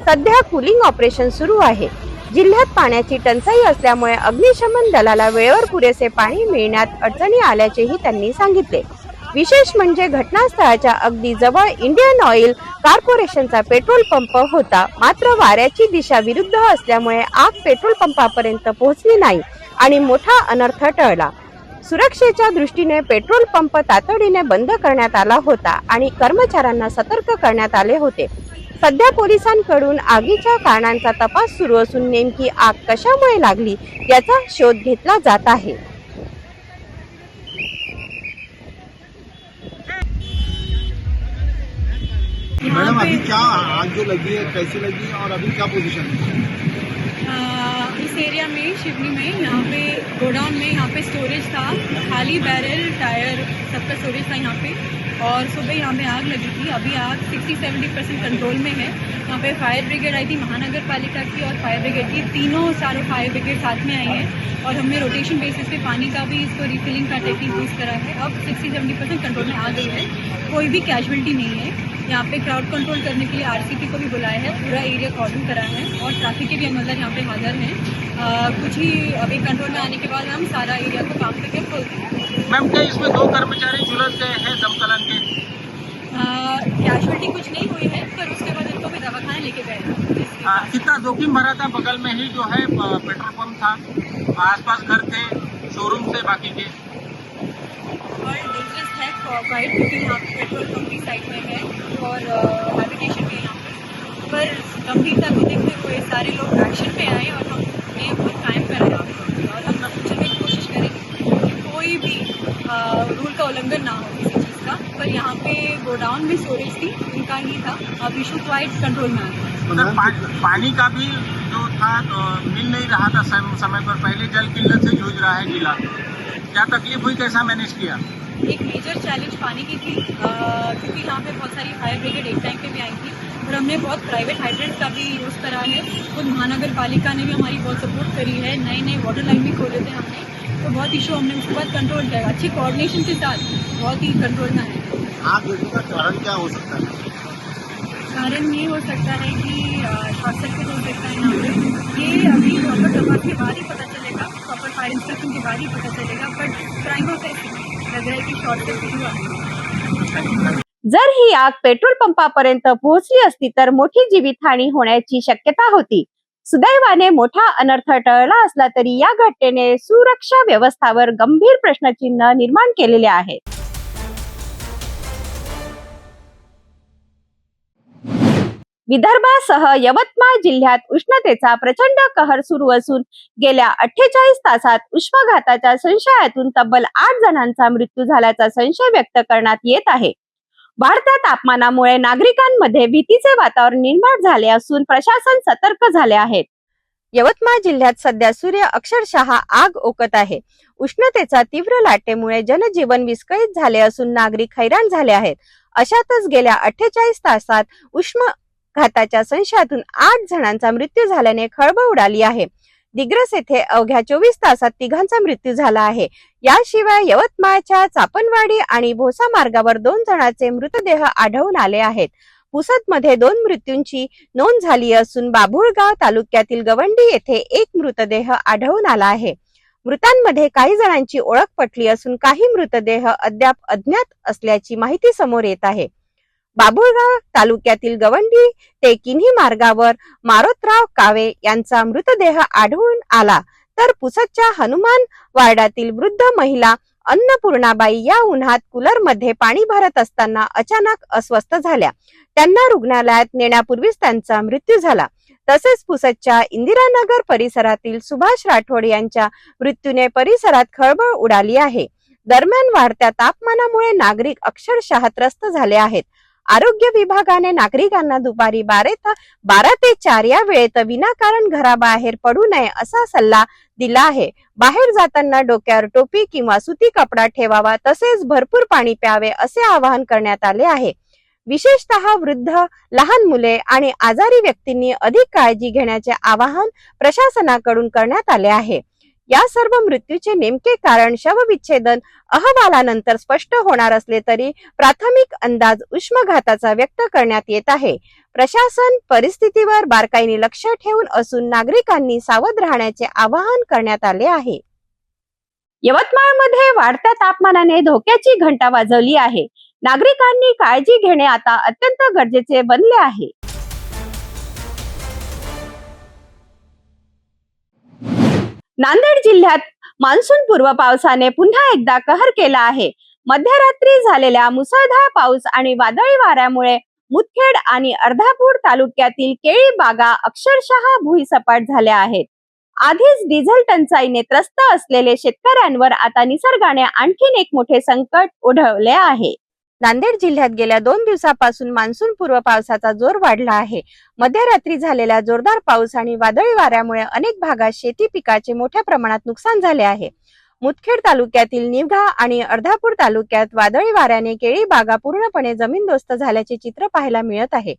सध्या कूलिंग ऑपरेशन सुरू आहे. जिल्ह्यात पाण्याची टंचाई असल्यामुळे अग्निशमन दलाला वेळेवर पुरेसे पाणी मिळण्यात अडचणी आल्याचेही त्यांनी सांगितले. विशेष म्हणजे घटनास्थळाच्या अगदी जवळ इंडियन ऑइल कॉर्पोरेशनचा पेट्रोल पंप होता. मात्र वाऱ्याची दिशा विरुद्ध असल्यामुळे आग पेट्रोल पंपापर्यंत पोहोचली नाही आणि मोठा अनर्थ टळला. सुरक्षेच्या दृष्टीने पेट्रोल पंप तातडीने बंद करण्यात आला होता आणि कर्मचाऱ्यांना सतर्क करण्यात आले होते. सध्या पोलिसांकडून आगीच्या कारणांचा तपास सुरू असून नेमकी आग कशामुळे लागली याचा शोध घेतला जात आहे. मैडम अभी क्या आग जो लगी है कैसी लगी और अभी क्या पोजीशन है? इस एरिया में शिवनी में यहाँ पे गोडाउन में यहाँ पे स्टोरेज था, खाली बैरल टायर सबका स्टोरेज था यहाँ पे, और सुबह यहाँ पे आग लगी थी. अभी आग 60-70% कंट्रोल में है. यहाँ पे फायर ब्रिगेड आई थी महानगर पालिका की और फायर ब्रिगेड की, तीनों सारे फायर ब्रिगेड साथ में आई हैं और हमने रोटेशन बेसिस पे पानी का भी इसको रिफिलिंग का टेक्निक यूज़ करा है. अब 60-70% कंट्रोल में आ गई है. कोई भी कैजुअलिटी नहीं है. यहाँ पे क्राउड कंट्रोल करने के लिए RCP को भी बुलाया है. पूरा एरिया कॉर्डन करा है और ट्रैफिक के भी एम्बुलेंस यहाँ पे हाजिर हैं. कुछ ही अभी कंट्रोल में आने के बाद हम सारा एरिया को काम करके खोल देंगे. मैम क्या इसमें 2 कर्मचारी झुलस गए हैं दमकलन के? कैजुअलिटी कुछ नहीं हुई है, पर उसके बाद इनको भी दवाखाने लेके गए. कितना जोखिम भरा था? बगल में ही जो है पेट्रोल पंप था, आसपास घर थे, शोरूम से बाकी के. और डेंजरस है क्वाइट, क्योंकि यहाँ पे पेट्रोल पंप भी साइड में है और हैबिटेशन भी यहाँ पे. पर गंभीरता को देखते हुए सारे लोग एक्शन पे आए और हमने बहुत कायम कर रहे हैं और हम पूछने की कोशिश करेंगे कि कोई भी रूल का उल्लंघन ना हो किसी चीज़ का. पर यहाँ पे गोडाउन में स्टोरेज थी, उनका ही था. अब इशू क्वाइट कंट्रोल में आ गया. पानी का भी जो था मिल नहीं रहा था समय पर. पहले जल किल्लत से जूझ रहा है जिला. क्या तकलीफ हुई, कैसा मैनेज किया? एक मेजर चैलेंज पानी की थी, क्योंकि यहाँ पे बहुत सारी फायर ब्रिगेड एक टाइम पे भी आई थी और हमने बहुत प्राइवेट हाइड्रेंट का भी यूज़ करा है. खुद महानगर पालिका ने भी हमारी बहुत सपोर्ट करी है. नए वाटर लाइन भी खोले थे हमने, तो बहुत इशू हमने उसके बाद कंट्रोल किया. अच्छी कोऑर्डिनेशन के साथ बहुत ही कंट्रोल में है. आग लगने का कारण क्या हो सकता है? कारण ये हो सकता है कि शॉर्ट सर्किट हो सकता है यहाँ पे. ये अभी प्रॉपर तपास के बाद ही पता चलेगा, प्रॉपर फायर इंस्पेक्शन के बाद ही पता चलेगा. बट प्राइमो फेस लग रहा है कि शॉर्ट सर्किट हुआ. जर ही आग पेट्रोल पंपापर्यंत पोहोचली असती तर मोठी जीवितहानी होण्याची शक्यता होती. सुदैवाने मोठा अनर्थ टळला असला तरी या घटनेने सुरक्षा व्यवस्थावर गंभीर प्रश्नचिन्ह निर्माण केलेले आहे. विदर्भासह यवतमाळ जिल्ह्यात उष्णतेचा प्रचंड कहर सुरू असून गेल्या 48 तासात उष्माघाताच्या संशयातून तब्बल 8 जणांचा मृत्यू झाल्याचा संशय व्यक्त करण्यात येत आहे. वाढत्या तापमानामुळे नागरिकांमध्ये भीतीचे वातावरण निर्माण झाले असून प्रशासन सतर्क झाले आहे. यवतमाळ जिल्ह्यात सध्या सूर्य अक्षरशः आग ओकत आहे. उष्णतेचा तीव्र लाटेमुळे जनजीवन विस्कळीत झाले असून नागरिक हैराण झाले आहेत. अशातच गेल्या 48 तासात उष्माघाताच्या संशयातून 8 जणांचा मृत्यू झाल्याने खळबळ उडाली आहे. दिग्रस येथे अवघ्या 24 तासात 3 मृत्यू झाला आहे. याशिवाय यवतमाळच्या चापणवाडी आणि भोसा मार्गावर 2 जणांचे मृतदेह आढळून आले आहेत. पुसदमध्ये 2 मृत्यूंची नोंद झाली असून बाभुळगाव तालुक्यातील गवंडी येथे 1 मृतदेह आढळून आला आहे. मृतांमध्ये काही जणांची ओळख पटली असून काही मृतदेह अद्याप अज्ञात असल्याची माहिती समोर येत आहे. बाभुळगाव तालुक्यातील गवंडी ते किन्ही मार्गावर मारोतराव कावे यांचा मृतदेह आढळून आला, तर पुसदच्या हनुमान वार्डातील वृद्ध महिला अन्नपूर्णाबाई या उन्हात कूलरमध्ये पाणी भरत असताना अचानक अस्वस्थ झाल्या. त्यांना रुग्णालयात नेण्यापूर्वीच त्यांचा मृत्यू झाला. तसेच पुसदच्या इंदिरानगर परिसरातील सुभाष राठोड यांच्या मृत्यूने परिसरात खळबळ उडाली आहे. दरम्यान वाढत्या तापमानामुळे नागरिक अक्षरशः त्रस्त झाले आहेत. आरोग्य विभागाने नागरिकांना दुपारी 12 ते 4 या वेळेत विनाकारण घराबाहेर पडू नये असा सल्ला दिला आहे. बाहेर जाताना डोक्यावर टोपी किंवा सुती कपडा ठेवावा, तसेच भरपूर पाणी प्यावे असे आवाहन करण्यात आले आहे. विशेषतः वृद्ध, लहान मुले आणि आजारी व्यक्तींनी अधिक काळजी घेण्याचे आवाहन प्रशासनाकडून करण्यात आले आहे. या सर्व मृत्यूचे नेमके कारण शवविच्छेदन अहवालानंतर स्पष्ट होणार असले तरी प्राथमिक अंदाज उष्माघाताचा व्यक्त करण्यात येत आहे. प्रशासन परिस्थितीवर बारकाईने लक्ष ठेवून असून नागरिकांनी सावध राहण्याचे आवाहन करण्यात आले आहे. यवतमाळमध्ये वाढत्या तापमानाने धोक्याची घंटा वाजवली आहे. नागरिकांनी काळजी घेणे आता अत्यंत गरजेचे बनले आहे. नांदेड जिल्ह्यात मान्सून पूर्व पावसाने पुन्हा एकदा कहर केला आहे. मध्यरात्री झालेल्या मुसळधार पाऊस आणि वादळी वाऱ्यामुळे मुदखेड आणि अर्धापूर तालुक्यातील केळी बागा अक्षरशः भुईसपाट झाल्या आहेत. आधीच डिझेल टंचाईने त्रस्त असलेले शेतकऱ्यांवर आता निसर्गाने आणखीन एक मोठे संकट ओढवले आहे. नांदेड जिल्ह्यात गेल्या 2 दिवसापासून मान्सून पूर्व पावसाचा जोर वाढला आहे. मध्यरात्री झालेल्या जोरदार पाऊस आणि वादळी वाऱ्यामुळे अनेक भागात शेती पिकाचे मोठ्या प्रमाणात नुकसान झाले आहे. मुदखेड तालुक्यातील निवघा आणि अर्धापूर तालुक्यात वादळी वाऱ्याने केळी बागा पूर्णपणे जमीनदोस्त झाल्याचे चित्र पाहायला मिळत आहे.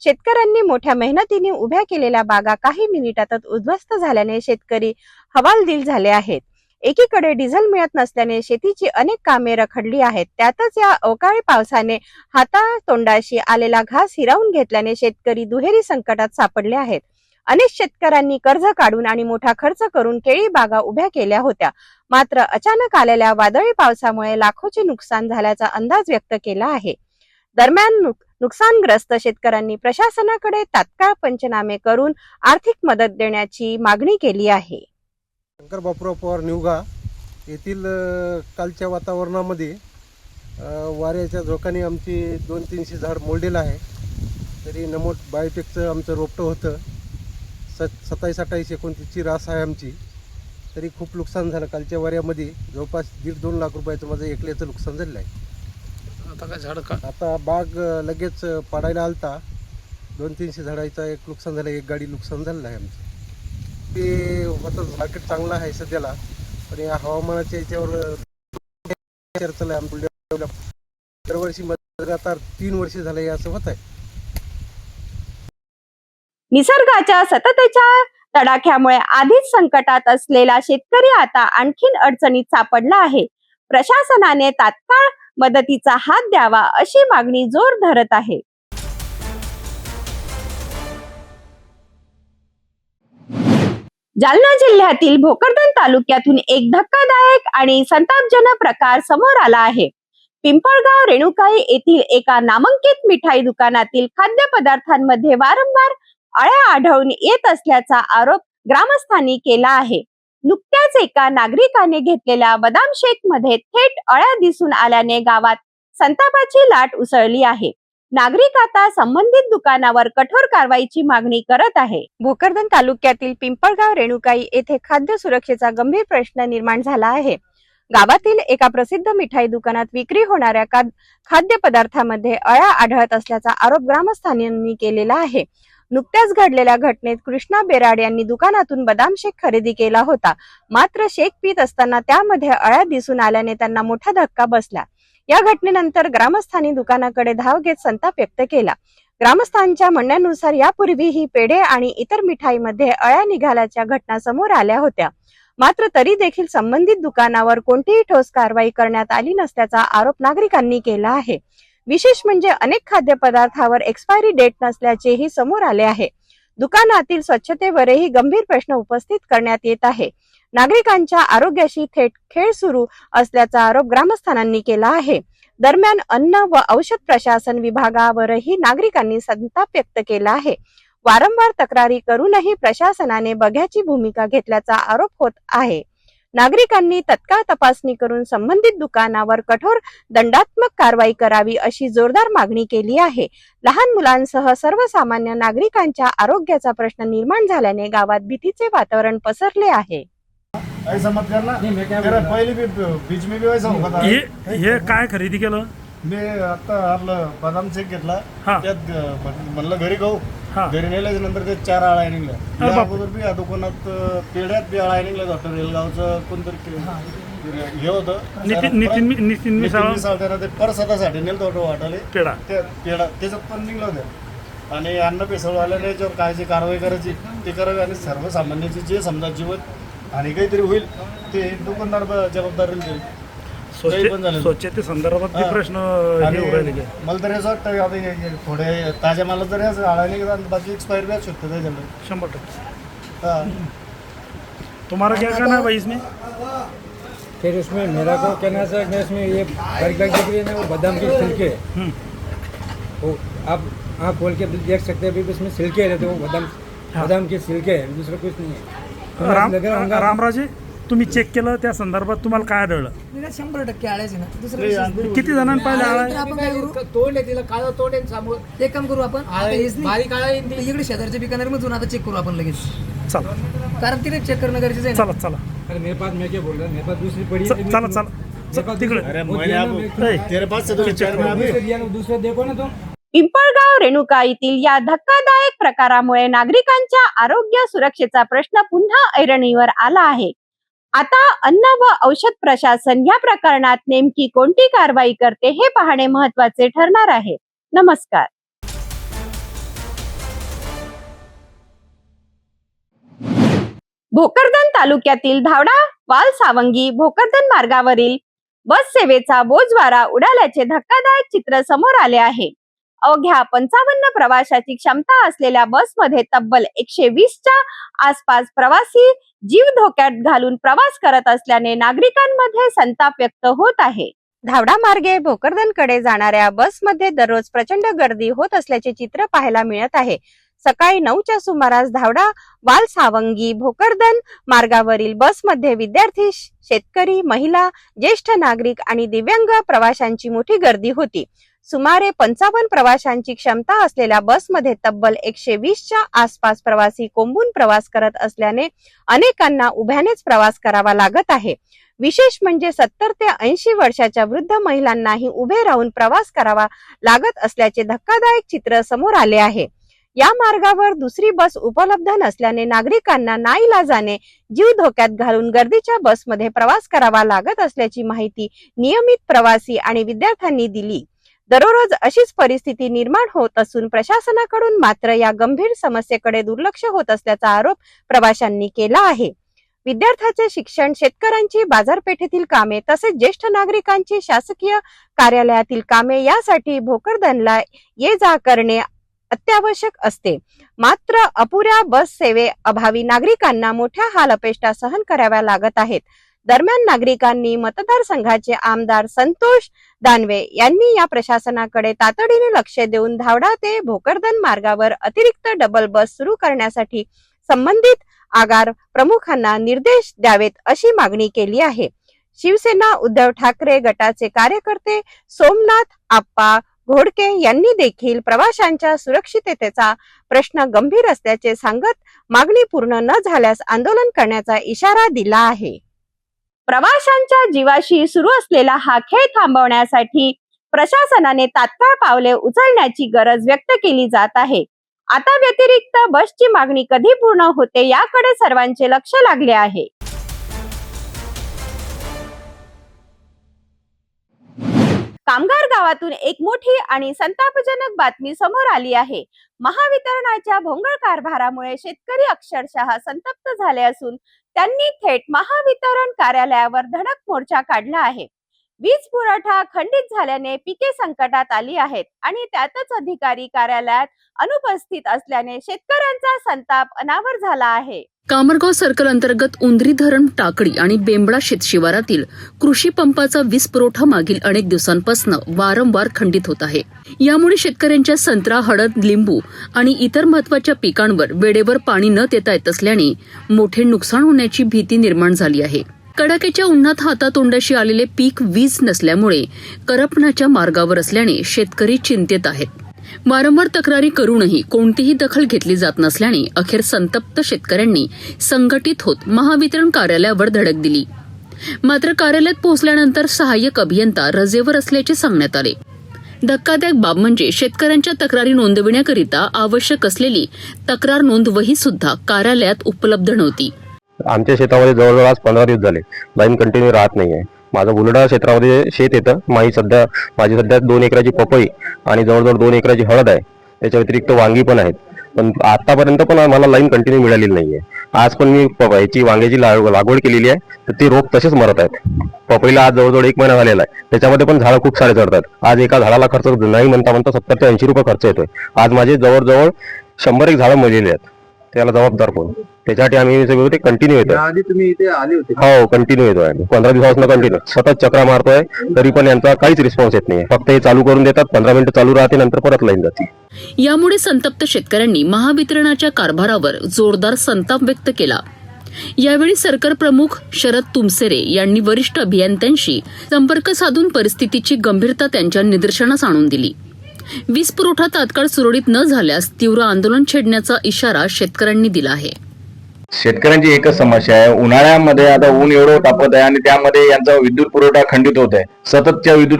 शेतकऱ्यांनी मोठ्या मेहनतीने उभ्या केलेल्या बागा काही मिनिटातच उद्ध्वस्त झाल्याने शेतकरी हवालदिल झाले आहेत. एकीकडे डिझेल मिळत नसल्याने शेतीची अनेक कामे रखडली आहेत. त्यातच या अवकाळी पावसाने हातातोंडाशी आलेला घास हिरावून घेतल्याने शेतकरी दुहेरी संकटात सापडले आहेत. अनेक शेतकऱ्यांनी कर्ज काढून आणि मोठा खर्च करून केळी बागा उभ्या केल्या होत्या, मात्र अचानक आलेल्या वादळी पावसामुळे लाखोचे नुकसान झाल्याचा अंदाज व्यक्त केला आहे. दरम्यान नुकसानग्रस्त शेतकऱ्यांनी प्रशासनाकडे तात्काळ पंचनामे करून आर्थिक मदत देण्याची मागणी केली आहे. शंकर बापूराव पवार निवघा येथील कालच्या वातावरणामध्ये वाऱ्याच्या झोकाने आमची 200-300 झाड मोडलेलं आहे. तरी नमोट बायोटेकचं आमचं रोपटं होतं. 27-28-29ची रास आहे आमची. तरी खूप नुकसान झालं. कालच्या वाऱ्यामध्ये जवळपास 1.5-2 लाख रुपयाचं माझं एकल्याचं नुकसान झालेलं आहे. आता काय झाड का आता बाग लगेच पाडायला आलता. 200-300 झाडाचं एक नुकसान झालं, एक गाडी नुकसान झालेलं आहे आमचं. ते होतं मार्केट चांगलं आहे सध्याला, पण या हवामानाच्या याच्यावर चर्चा आहे. दरवर्षी लगातार 3 वर्ष झाले असं होत आहे. निसर्गाच्या सततच्या तडाख्यामुळे आधीच संकटात असलेला शेतकरी आता आणखीन अडचणीत सापडला आहे. प्रशासनाने तात्काळ मदतीचा हात द्यावा अशी मागणी जोर धरत आहे. जालना जिल्ह्यातील भोकरदन तालुक्यातून एक धक्कादायक आणि संतापजनक प्रकार समोर आला आहे. पिंपळगाव रेणुकाई येथील एका नामांकित मिठाई दुकानातील खाद्यपदार्थांमध्ये वारंवार अळ्या आढळून येत असल्याचा आरोप ग्रामस्थांनी केला आहे. नुकत्याच एका नागरिकाने घेतलेल्या बदाम शेक मध्ये थेट अळ्या दिसून आल्याने गावात संतापाची लाट उसळली आहे. नागरिक आता संबंधित दुकानावर कठोर कारवाईची मागणी करत आहे. भोकरदन तालुक्यातील पिंपळगाव रेणुकाई येथे खाद्य सुरक्षेचा गंभीर प्रश्न निर्माण झाला आहे. गावातील एका प्रसिद्ध मिठाई दुकानात विक्री होणाऱ्या खाद्यपदार्थामध्ये अळ्या आढळत असल्याचा आरोप ग्रामस्थांनी केलेला आहे. नुकत्याच घडलेल्या घटनेत कृष्णा बेराड यांनी दुकानातून बदाम शेक खरेदी केला होता, मात्र शेक पीत असताना त्यामध्ये अळ्या दिसून आल्याने त्यांना मोठा धक्का बसला. या घटनेनंतर ग्रामस्थांनी दुकानाकडे धाव घेत संताप व्यक्त केला. ग्रामस्थांच्या म्हणण्यानुसार यापूर्वीही पेढे आणि इतर मिठाईमध्ये अळ्या निघाल्याच्या घटना समोर आल्या होत्या. मात्र तरी देखील संबंधित दुकानावर कोणतीही ठोस कारवाई करण्यात आली नसल्याचा आरोप नागरिकांनी केला आहे. विशेष म्हणजे अनेक खाद्यपदार्थावर एक्सपायरी डेट नसल्याचेही समोर आले आहे. दुकानातील स्वच्छतेवरही गंभीर प्रश्न उपस्थित करण्यात येत आहे. नागरिकांच्या आरोग्याशी थेट खेळ सुरू असल्याचा आरोप ग्रामस्थांनी केला आहे. दरम्यान अन्न व औषध प्रशासन विभागावरही नागरिकांनी संताप व्यक्त केला आहे. वारंवार तक्रारी करूनही प्रशासनाने बघ्याची भूमिका घेतल्याचा आरोप होत आहे. नागरिकांनी तत्काळ तपासणी करून संबंधित दुकानावर कठोर दंडात्मक कारवाई करावी अशी जोरदार मागणी केली आहे. लहान मुलांसह सर्वसामान्य नागरिकांच्या आरोग्याचा प्रश्न निर्माण झाल्याने गावात भीतीचे वातावरण पसरले आहे. ऐसा मत करना तेरा पहिले भी बीच में भी वैसा होगा था. हे काय खरेदी केलं? मी आता आपलं बदाम शेक घेतला, त्यात म्हणलं घरी खाऊ. घरी नेल्याच्या नंतर ते 4 आळ्या निघल्या. त्या अगोदर बी या दुकानात पेढ्यात बी आळ्या निघल्या. डॉक्टर रेलगावचं कोणतरी हे होतं नितीन मिसाळ, त्यानं ते परसादासाठी नेलं होतं वाटाले पेढा त्याच्यात पण निघलं होत्या. आणि अन्न पेसळवाल्याने याच्यावर काय जी कारवाई करायची ते करावी आणि सर्वसामान्याची जे समजा जीवन आणि काहीतरी होईल ते दुकानदार जबाबदार राहील. स्वच्छते संदर्भात प्रश्न मला तरी असं वाटतं आता थोडे ताज्या मालात जरी असं आळायला गेला बाकी एक्सपायर भी शकतो त्याच्यामध्ये 100%. तुम्हारा क्या कहना है भाई इसमें? फिर उसमें मेरा को कहना है मैं इसमें ये है ना वो बादाम के छिलके वो आप खोल के देख सकते हैं. अभी इसमें छिलके रहते वो बादाम के छिलके है, दूसरा कुछ नहीं है. रामराजे, तुम्ही चेक केलं त्या संदर्भात तुम्हाला काय आढळलं? 100% आळ्याच ना. दुसरं किती जणांनी पाहिलं आळा? आपण काय करू, तोड आहे तिला काळा तोड आहे समोर. एक काम करू आपण बारीक आळा इकडे शेजारच्या बिकानेरमधून आता चेक करू आपण लगेच. चला, कारण तिने चेक करणं गरजेचं आहे. चला. अरे मेरे पास मैं क्या बोल रहा हूँ, मेरे पास दूसरी पड़ी. चला तिकडे. दूसरा देखो ना तुम. पिंपळगाव रेणुका येथील या धक्कादायक प्रकारामुळे नागरिकांच्या आरोग्य सुरक्षेचा प्रश्न पुन्हा ऐरणीवर आला आहे. आता अन्न व औषध प्रशासन या प्रकरणात नेमकी कोणती कारवाई करते हे पाहणे महत्त्वाचे ठरणार आहे. नमस्कार. भोकरदन तालुक्यातील धावडा वालसावंगी भोकरदन मार्गावरील बस सेवेचा बोजवारा उडाल्याचे धक्कादायक चित्र समोर आले आहे. अवघ्या 55 प्रवाशाची क्षमता असलेल्या बसमध्ये तब्बल 120च्या आसपास प्रवासी जीव धोक्यात घालून प्रवास करत असल्याने नागरिकांमध्ये संताप व्यक्त होत आहे. धावडा मार्गे भोकरदनकडे जाणाऱ्या बसमध्ये दररोज प्रचंड गर्दी होत असल्याचे चित्र पाहायला मिळत आहे. सकाळी 9च्या सुमारास धावडा वालसावंगी भोकरदन मार्गावरील बसमध्ये विद्यार्थी, शेतकरी, महिला, ज्येष्ठ नागरिक आणि दिव्यांग प्रवाशांची मोठी गर्दी होती. सुमारे 55 प्रवाशांची क्षमता असलेल्या बसमध्ये तब्बल 120च्या आसपास प्रवासी कोंबून प्रवास करत असल्याने अनेकांना उभ्यानेच प्रवास करावा लागत आहे. विशेष म्हणजे 70 ते 80 वर्षाच्या वृद्ध महिलांनाही उभे राहून प्रवास करावा लागत असल्याचे धक्कादायक चित्र समोर आले आहे. या मार्गावर दुसरी बस उपलब्ध नसल्याने नागरिकांना नाईलाजाने जीव धोक्यात घालून गर्दीच्या बसमध्ये प्रवास करावा लागत असल्याची माहिती नियमित प्रवासी आणि विद्यार्थ्यांनी दिली. दररोज अशीच परिस्थिती निर्माण होत असून प्रशासनाकडून मात्र या गंभीर समस्येकडे दुर्लक्ष होत असल्याचा आरोप प्रवाशांनी केला आहे. विद्यार्थ्यांचे शिक्षण, शेतकऱ्यांची बाजारपेठेतील कामे तसेच ज्येष्ठ नागरिकांची शासकीय कार्यालयातील कामे यासाठी भोकरदनला ये जा करणे अत्यावश्यक असते. मात्र अपुऱ्या बस सेवे अभावी नागरिकांना मोठ्या हालअपेष्टा सहन कराव्या लागत आहेत. दरम्यान नागरिकांनी मतदारसंघाचे आमदार संतोष दानवे यांनी या प्रशासनाकडे तातडीने लक्ष देऊन धावडा ते भोकरदन मार्गावर अतिरिक्त डबल बस सुरू करण्यासाठी संबंधित आगार प्रमुखांना निर्देश द्यावेत अशी मागणी केली आहे. शिवसेना उद्धव ठाकरे गटाचे कार्यकर्ते सोमनाथ आप्पा घोडके यांनी देखील प्रवाशांच्या सुरक्षिततेचा प्रश्न गंभीर असल्याचे सांगत मागणी पूर्ण न झाल्यास आंदोलन करण्याचा इशारा दिला आहे. प्रवाशांच्या जीवाशी सुरू असलेला हा खेळ थांबवण्यासाठी प्रशासनाने तात्काळ पावले उचलण्याची गरज व्यक्त केली जात आहे. आता व्यतिरिक्त बसची मागणी कधी पूर्ण होते याकडे सर्वांचे लक्ष लागले आहे. कामगार गावातून एक मोठी आणि संतापजनक बातमी समोर आली आहे. महावितरणाच्या भोंगळ कारभारामुळे शेतकरी अक्षरशः संतप्त झाले असून त्यांनी थेट महावितरण कार्यालयावर धडक मोर्चा काढला आहे. वीज पुरवठा खंडित झाल्याने पिके संकटात आली आहेत आणि त्यातच अधिकारी कार्यालयात अनुपस्थित असल्याने शेतकऱ्यांचा संताप अनावर झाला आहे. कामरगाव सर्कल अंतर्गत उंदरी धरण, टाकळी आणि बेंबळा शेतशिवारातील कृषी पंपाचा वीज पुरवठा मागील अनेक दिवसांपासून वारंवार खंडित होत आहे. यामुळे शेतकऱ्यांच्या संत्रा, हळद, लिंबू आणि इतर महत्वाच्या पिकांवर वेळेवर पाणी न देता येत असल्याने मोठे नुकसान होण्याची भीती निर्माण झाली आहे. कडाक्याच्या उन्हात हातातोंडाशी आलेले पीक वीज नसल्यामुळे करपण्याच्या मार्गावर असल्याने शेतकरी चिंतेत आहेत. वारंवार तक्रारी करूनही कोणतीही दखल घेतली जात नसल्याने अखेर संतप्त शेतकऱ्यांनी संघटित होत महावितरण कार्यालयावर धडक दिली. मात्र कार्यालयात पोहोचल्यानंतर सहाय्यक अभियंता रजेवर असल्याचे सांगण्यात आले. धक्कादायक बाब म्हणजे शेतकऱ्यांच्या तक्रारी नोंदविण्याकरिता आवश्यक असलेली तक्रार नोंदवही सुद्धा कार्यालयात उपलब्ध नव्हती. आमच्या शेतामध्ये जवळजवळ आज 15 दिवस झाले लाईन कंटिन्यू राहत नाहीये. माझं बुलढाणा क्षेत्रामध्ये शेत येतं. माझी सध्या 2 एकराची पपई आणि जवळजवळ 2 एकराची हळद आहे. त्याच्या व्यतिरिक्त वांगी पण आहेत. पण आतापर्यंत पण मला लाईन कंटिन्यू मिळालेली नाहीये. आज पण मी पपईची वांग्याची लागवड केलेली आहे, तर ते रोप तसेच मरत आहेत. पपईला आज जवळजवळ 1 महिना झालेला आहे. त्याच्यामध्ये पण झाडं खूप सारे चढतात. आज एका झाडाला खर्च नाही म्हणता 70 ते 80 रुपये खर्च येतोय. आज माझे जवळजवळ 100 झाडं मरलेली आहेत. त्याला जबाबदार कोण? त्याच्यासाठी आम्ही सगळे कंटिन्यू येतोय. आधी तुम्ही इथे आले होते? हो, कंटिन्यू येतोय. 15 दिवसापासून कंटिन्यू सतत चक्रा मारतोय, तरी पण यांचा काहीच रिस्पॉन्स येत नाही. फक्त हे चालू करून देतात, 15 मिनिटं चालू राहते, नंतर परत लाईन जाते. यामुळे संतप्त शेतकऱ्यांनी महावितरणाच्या कारभारावर जोरदार संताप व्यक्त केला. यावेळी सर्कल प्रमुख शरद तुमसेरे यांनी वरिष्ठ अभियंत्यांशी संपर्क साधून परिस्थितीची गंभीरता त्यांच्या निदर्शनास आणून दिली. वीज पुरवठा तात्काळ सुरळीत न झाल्यास तीव्र आंदोलन छेडण्याचा इशारा शेतकऱ्यांनी दिला आहे. शेतकऱ्यांची एकच समस्या आहे. उन्हाळ्यामध्ये आता ऊन एवढं तापत आहे आणि त्यामध्ये यांचा विद्युत पुरवठा खंडित होत आहे. सततच्या विद्युत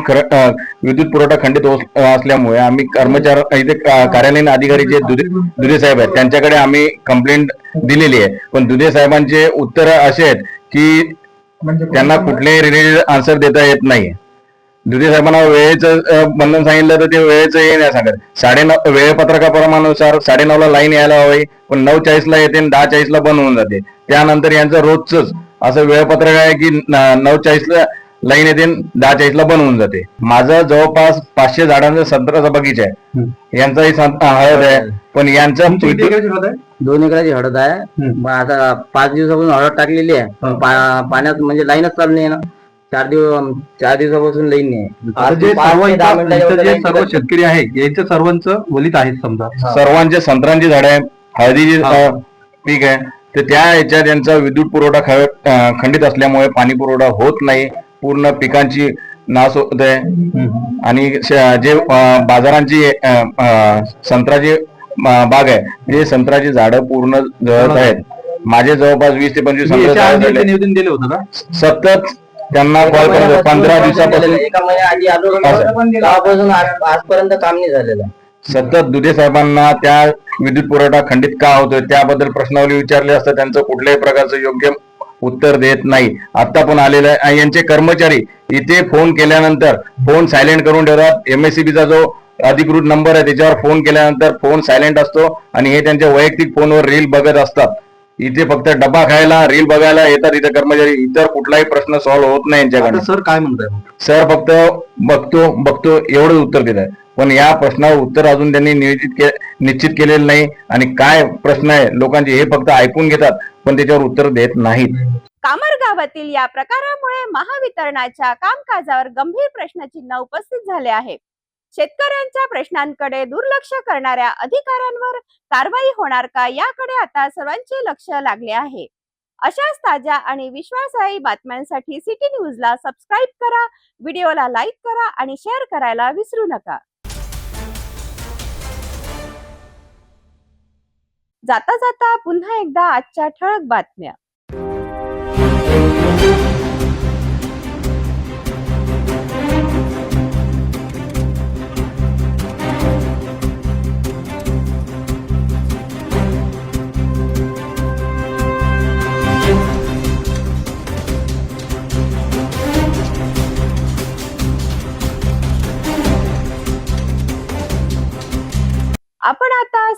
पुरवठा खंडित असल्यामुळे आम्ही कर्मचारी इथे कार्यालयीन अधिकारी जे दुधे साहेब आहेत त्यांच्याकडे आम्ही कंप्लेंट दिलेली आहे. पण दुधे साहेबांचे उत्तर असे आहेत की त्यांना कुठलेही रिलेटेड आन्सर देता येत नाही. दुधे साहेबांना वेळेचं बंधन सांगितलं तर ते वेळेचं हे नाही सांगत. 9:30 वेळपत्रकाप्रमाणानुसार 9:30ला लाईन यायला हवी, पण 9:40ला येते आणि 10:40ला बंद होऊन जाते. त्यानंतर यांचं रोजच असं वेळपत्रक आहे की 9:40ला लाईन येते, 10:40ला बंद होऊन जाते. माझं जवळपास 500 झाडांचा संत्र्याचा बगीचा आहे. यांचाही हळद आहे, पण यांचा 2 एकराची हळद आहे. आता 5 दिवसापासून हळद टाकलेली आहे. पाण्यात म्हणजे लाईनच चालू नाही ना. 4 दिवसापासून लाईन नाही. सर्व शेतकरी आहे यांच्या सर्वांचं वलित आहे. समजा सर्वांचे संत्र्यांची झाडे आहे, हळदीची पीक आहे, तर त्या ह्याच्यात यांचा विद्युत पुरवठा खंडित असल्यामुळे पाणी पुरवठा होत नाही. पूर्ण पिकांची नाश होत आहे. आणि जे बाजारांची संत्र्याची बाग आहे, ते संत्र्याची झाडं पूर्ण जळत आहेत. माझे जवळपास 20 ते 25 संत्रा निवेदन दिले होतं का? सतत त्यांना कॉल करतो. 15 दिवसापासून आजपर्यंत काम नाही झालेलं. सतत दुधे साहेबांना त्या विद्युत पुरवठा खंडित का होतोय त्याबद्दल प्रश्नावली विचारले असता त्यांचं कुठल्याही प्रकारचं योग्य उत्तर देत नाही. आता पण आलेलं आहे. आणि यांचे कर्मचारी इथे फोन केल्यानंतर फोन सायलेंट करून ठेवतात. MSCBचा जो अधिकृत नंबर आहे त्याच्यावर फोन केल्यानंतर फोन सायलेंट असतो आणि हे त्यांच्या वैयक्तिक फोनवर रील बघत असतात. इथे फक्त डबा खायला, रील बघायला येतात इथे कर्मचारी. इतर कुठलाही प्रश्न सॉल्व्ह होत नाही यांच्याकडे. सर काय म्हणताय? सर फक्त बघतो एवढंच उत्तर देत आहे. पण या प्रश्नावर उत्तर अजून त्यांनी निश्चित केलेलं नाही. आणि काय प्रश्न आहे लोकांचे हे फक्त ऐकून घेतात, पण त्याच्यावर उत्तर देत नाहीत. कामर गावातील या प्रकारामुळे महावितरणाच्या कामकाजावर गंभीर प्रश्नचिन्ह उपस्थित झाले आहे. शेतकऱ्यांच्या प्रश्नांकडे दुर्लक्ष करणाऱ्या अधिकाऱ्यांवर कारवाई होणार का याकडे आता सर्वांचे लक्ष लागले आहे. अशाच ताज्या आणि विश्वासार्ह बातम्यांसाठी सिटी न्यूजला सबस्क्राईब करा, व्हिडिओला लाईक करा आणि शेअर करायला विसरू नका. जाता जाता पुन्हा एकदा आजच्या ठळक बातम्या.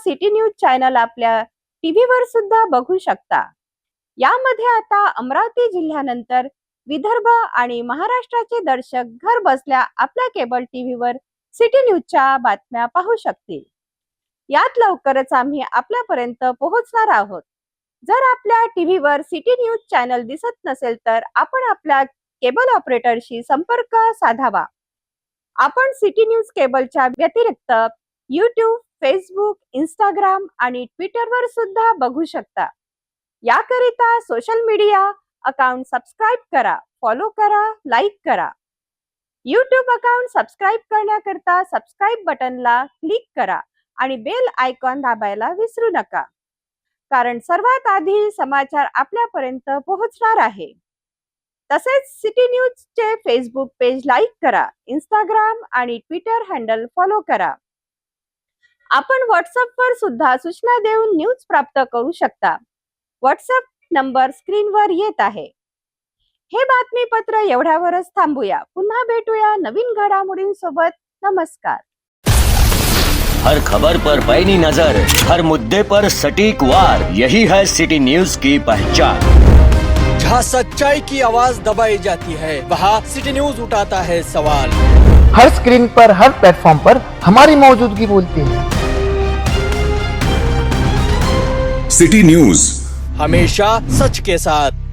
सिटी न्यूज चॅनल आपल्या टीव्हीवर सुद्धा बघू शकता. यामध्ये आता अमरावती जिल्ह्यानंतर विदर्भ आणि महाराष्ट्राचे दर्शक घर बसल्या आपल्या केबल टीव्हीवर सिटी न्यूजच्या बातम्या पाहू शकतील. यात लवकरच आम्ही आपल्यापर्यंत पोहोचणार आहोत. जर आपल्या टीव्हीवर सिटी न्यूज चॅनल दिसत नसेल तर आपण आपल्या केबल ऑपरेटरशी संपर्क साधावा. आपण सिटी न्यूज केबलच्या व्यतिरिक्त YouTube, फेसबुक, इंस्टाग्राम आणि ट्विटरवर सुद्धा बघू शकता. याकरिता सोशल मीडिया अकाउंट सबस्क्राईब करा, फॉलो करा, लाईक करा. YouTube अकाउंट सबस्क्राईब करण्याकरता सबस्क्राईब बटनला क्लिक करा आणि बेल आयकॉन दाबायला विसरू नका, कारण सर्वात आधी समाचार आपल्यापर्यंत पोहोचणार आहे. तसेच सिटी न्यूजचे फेसबुक पेज लाईक करा, इंस्टाग्राम आणि ट्विटर हँडल फॉलो करा. आपण व्हॉट्सअपवर सुद्धा सूचना देऊन न्यूज प्राप्त करू शकता. व्हॉट्सअप नंबर स्क्रीनवर येत आहे. हे बातमीपत्र एवढ्यावरच थांबूया. पुन्हा भेटूया नवीन घडामोडींसोबत. नमस्कार. हर खबर पर पैनी नजर, हर मुद्दे पर सटीक वार, यही है सिटी न्यूज की पहचान. जहां सच्चाई की आवाज दबाई जाती है, वहां सिटी न्यूज उठाता है सवाल. हर स्क्रीन पर, हर प्लेटफॉर्म पर हमारी मौजूदगी बोलती है. सिटी न्यूज हमेशा सच के साथ.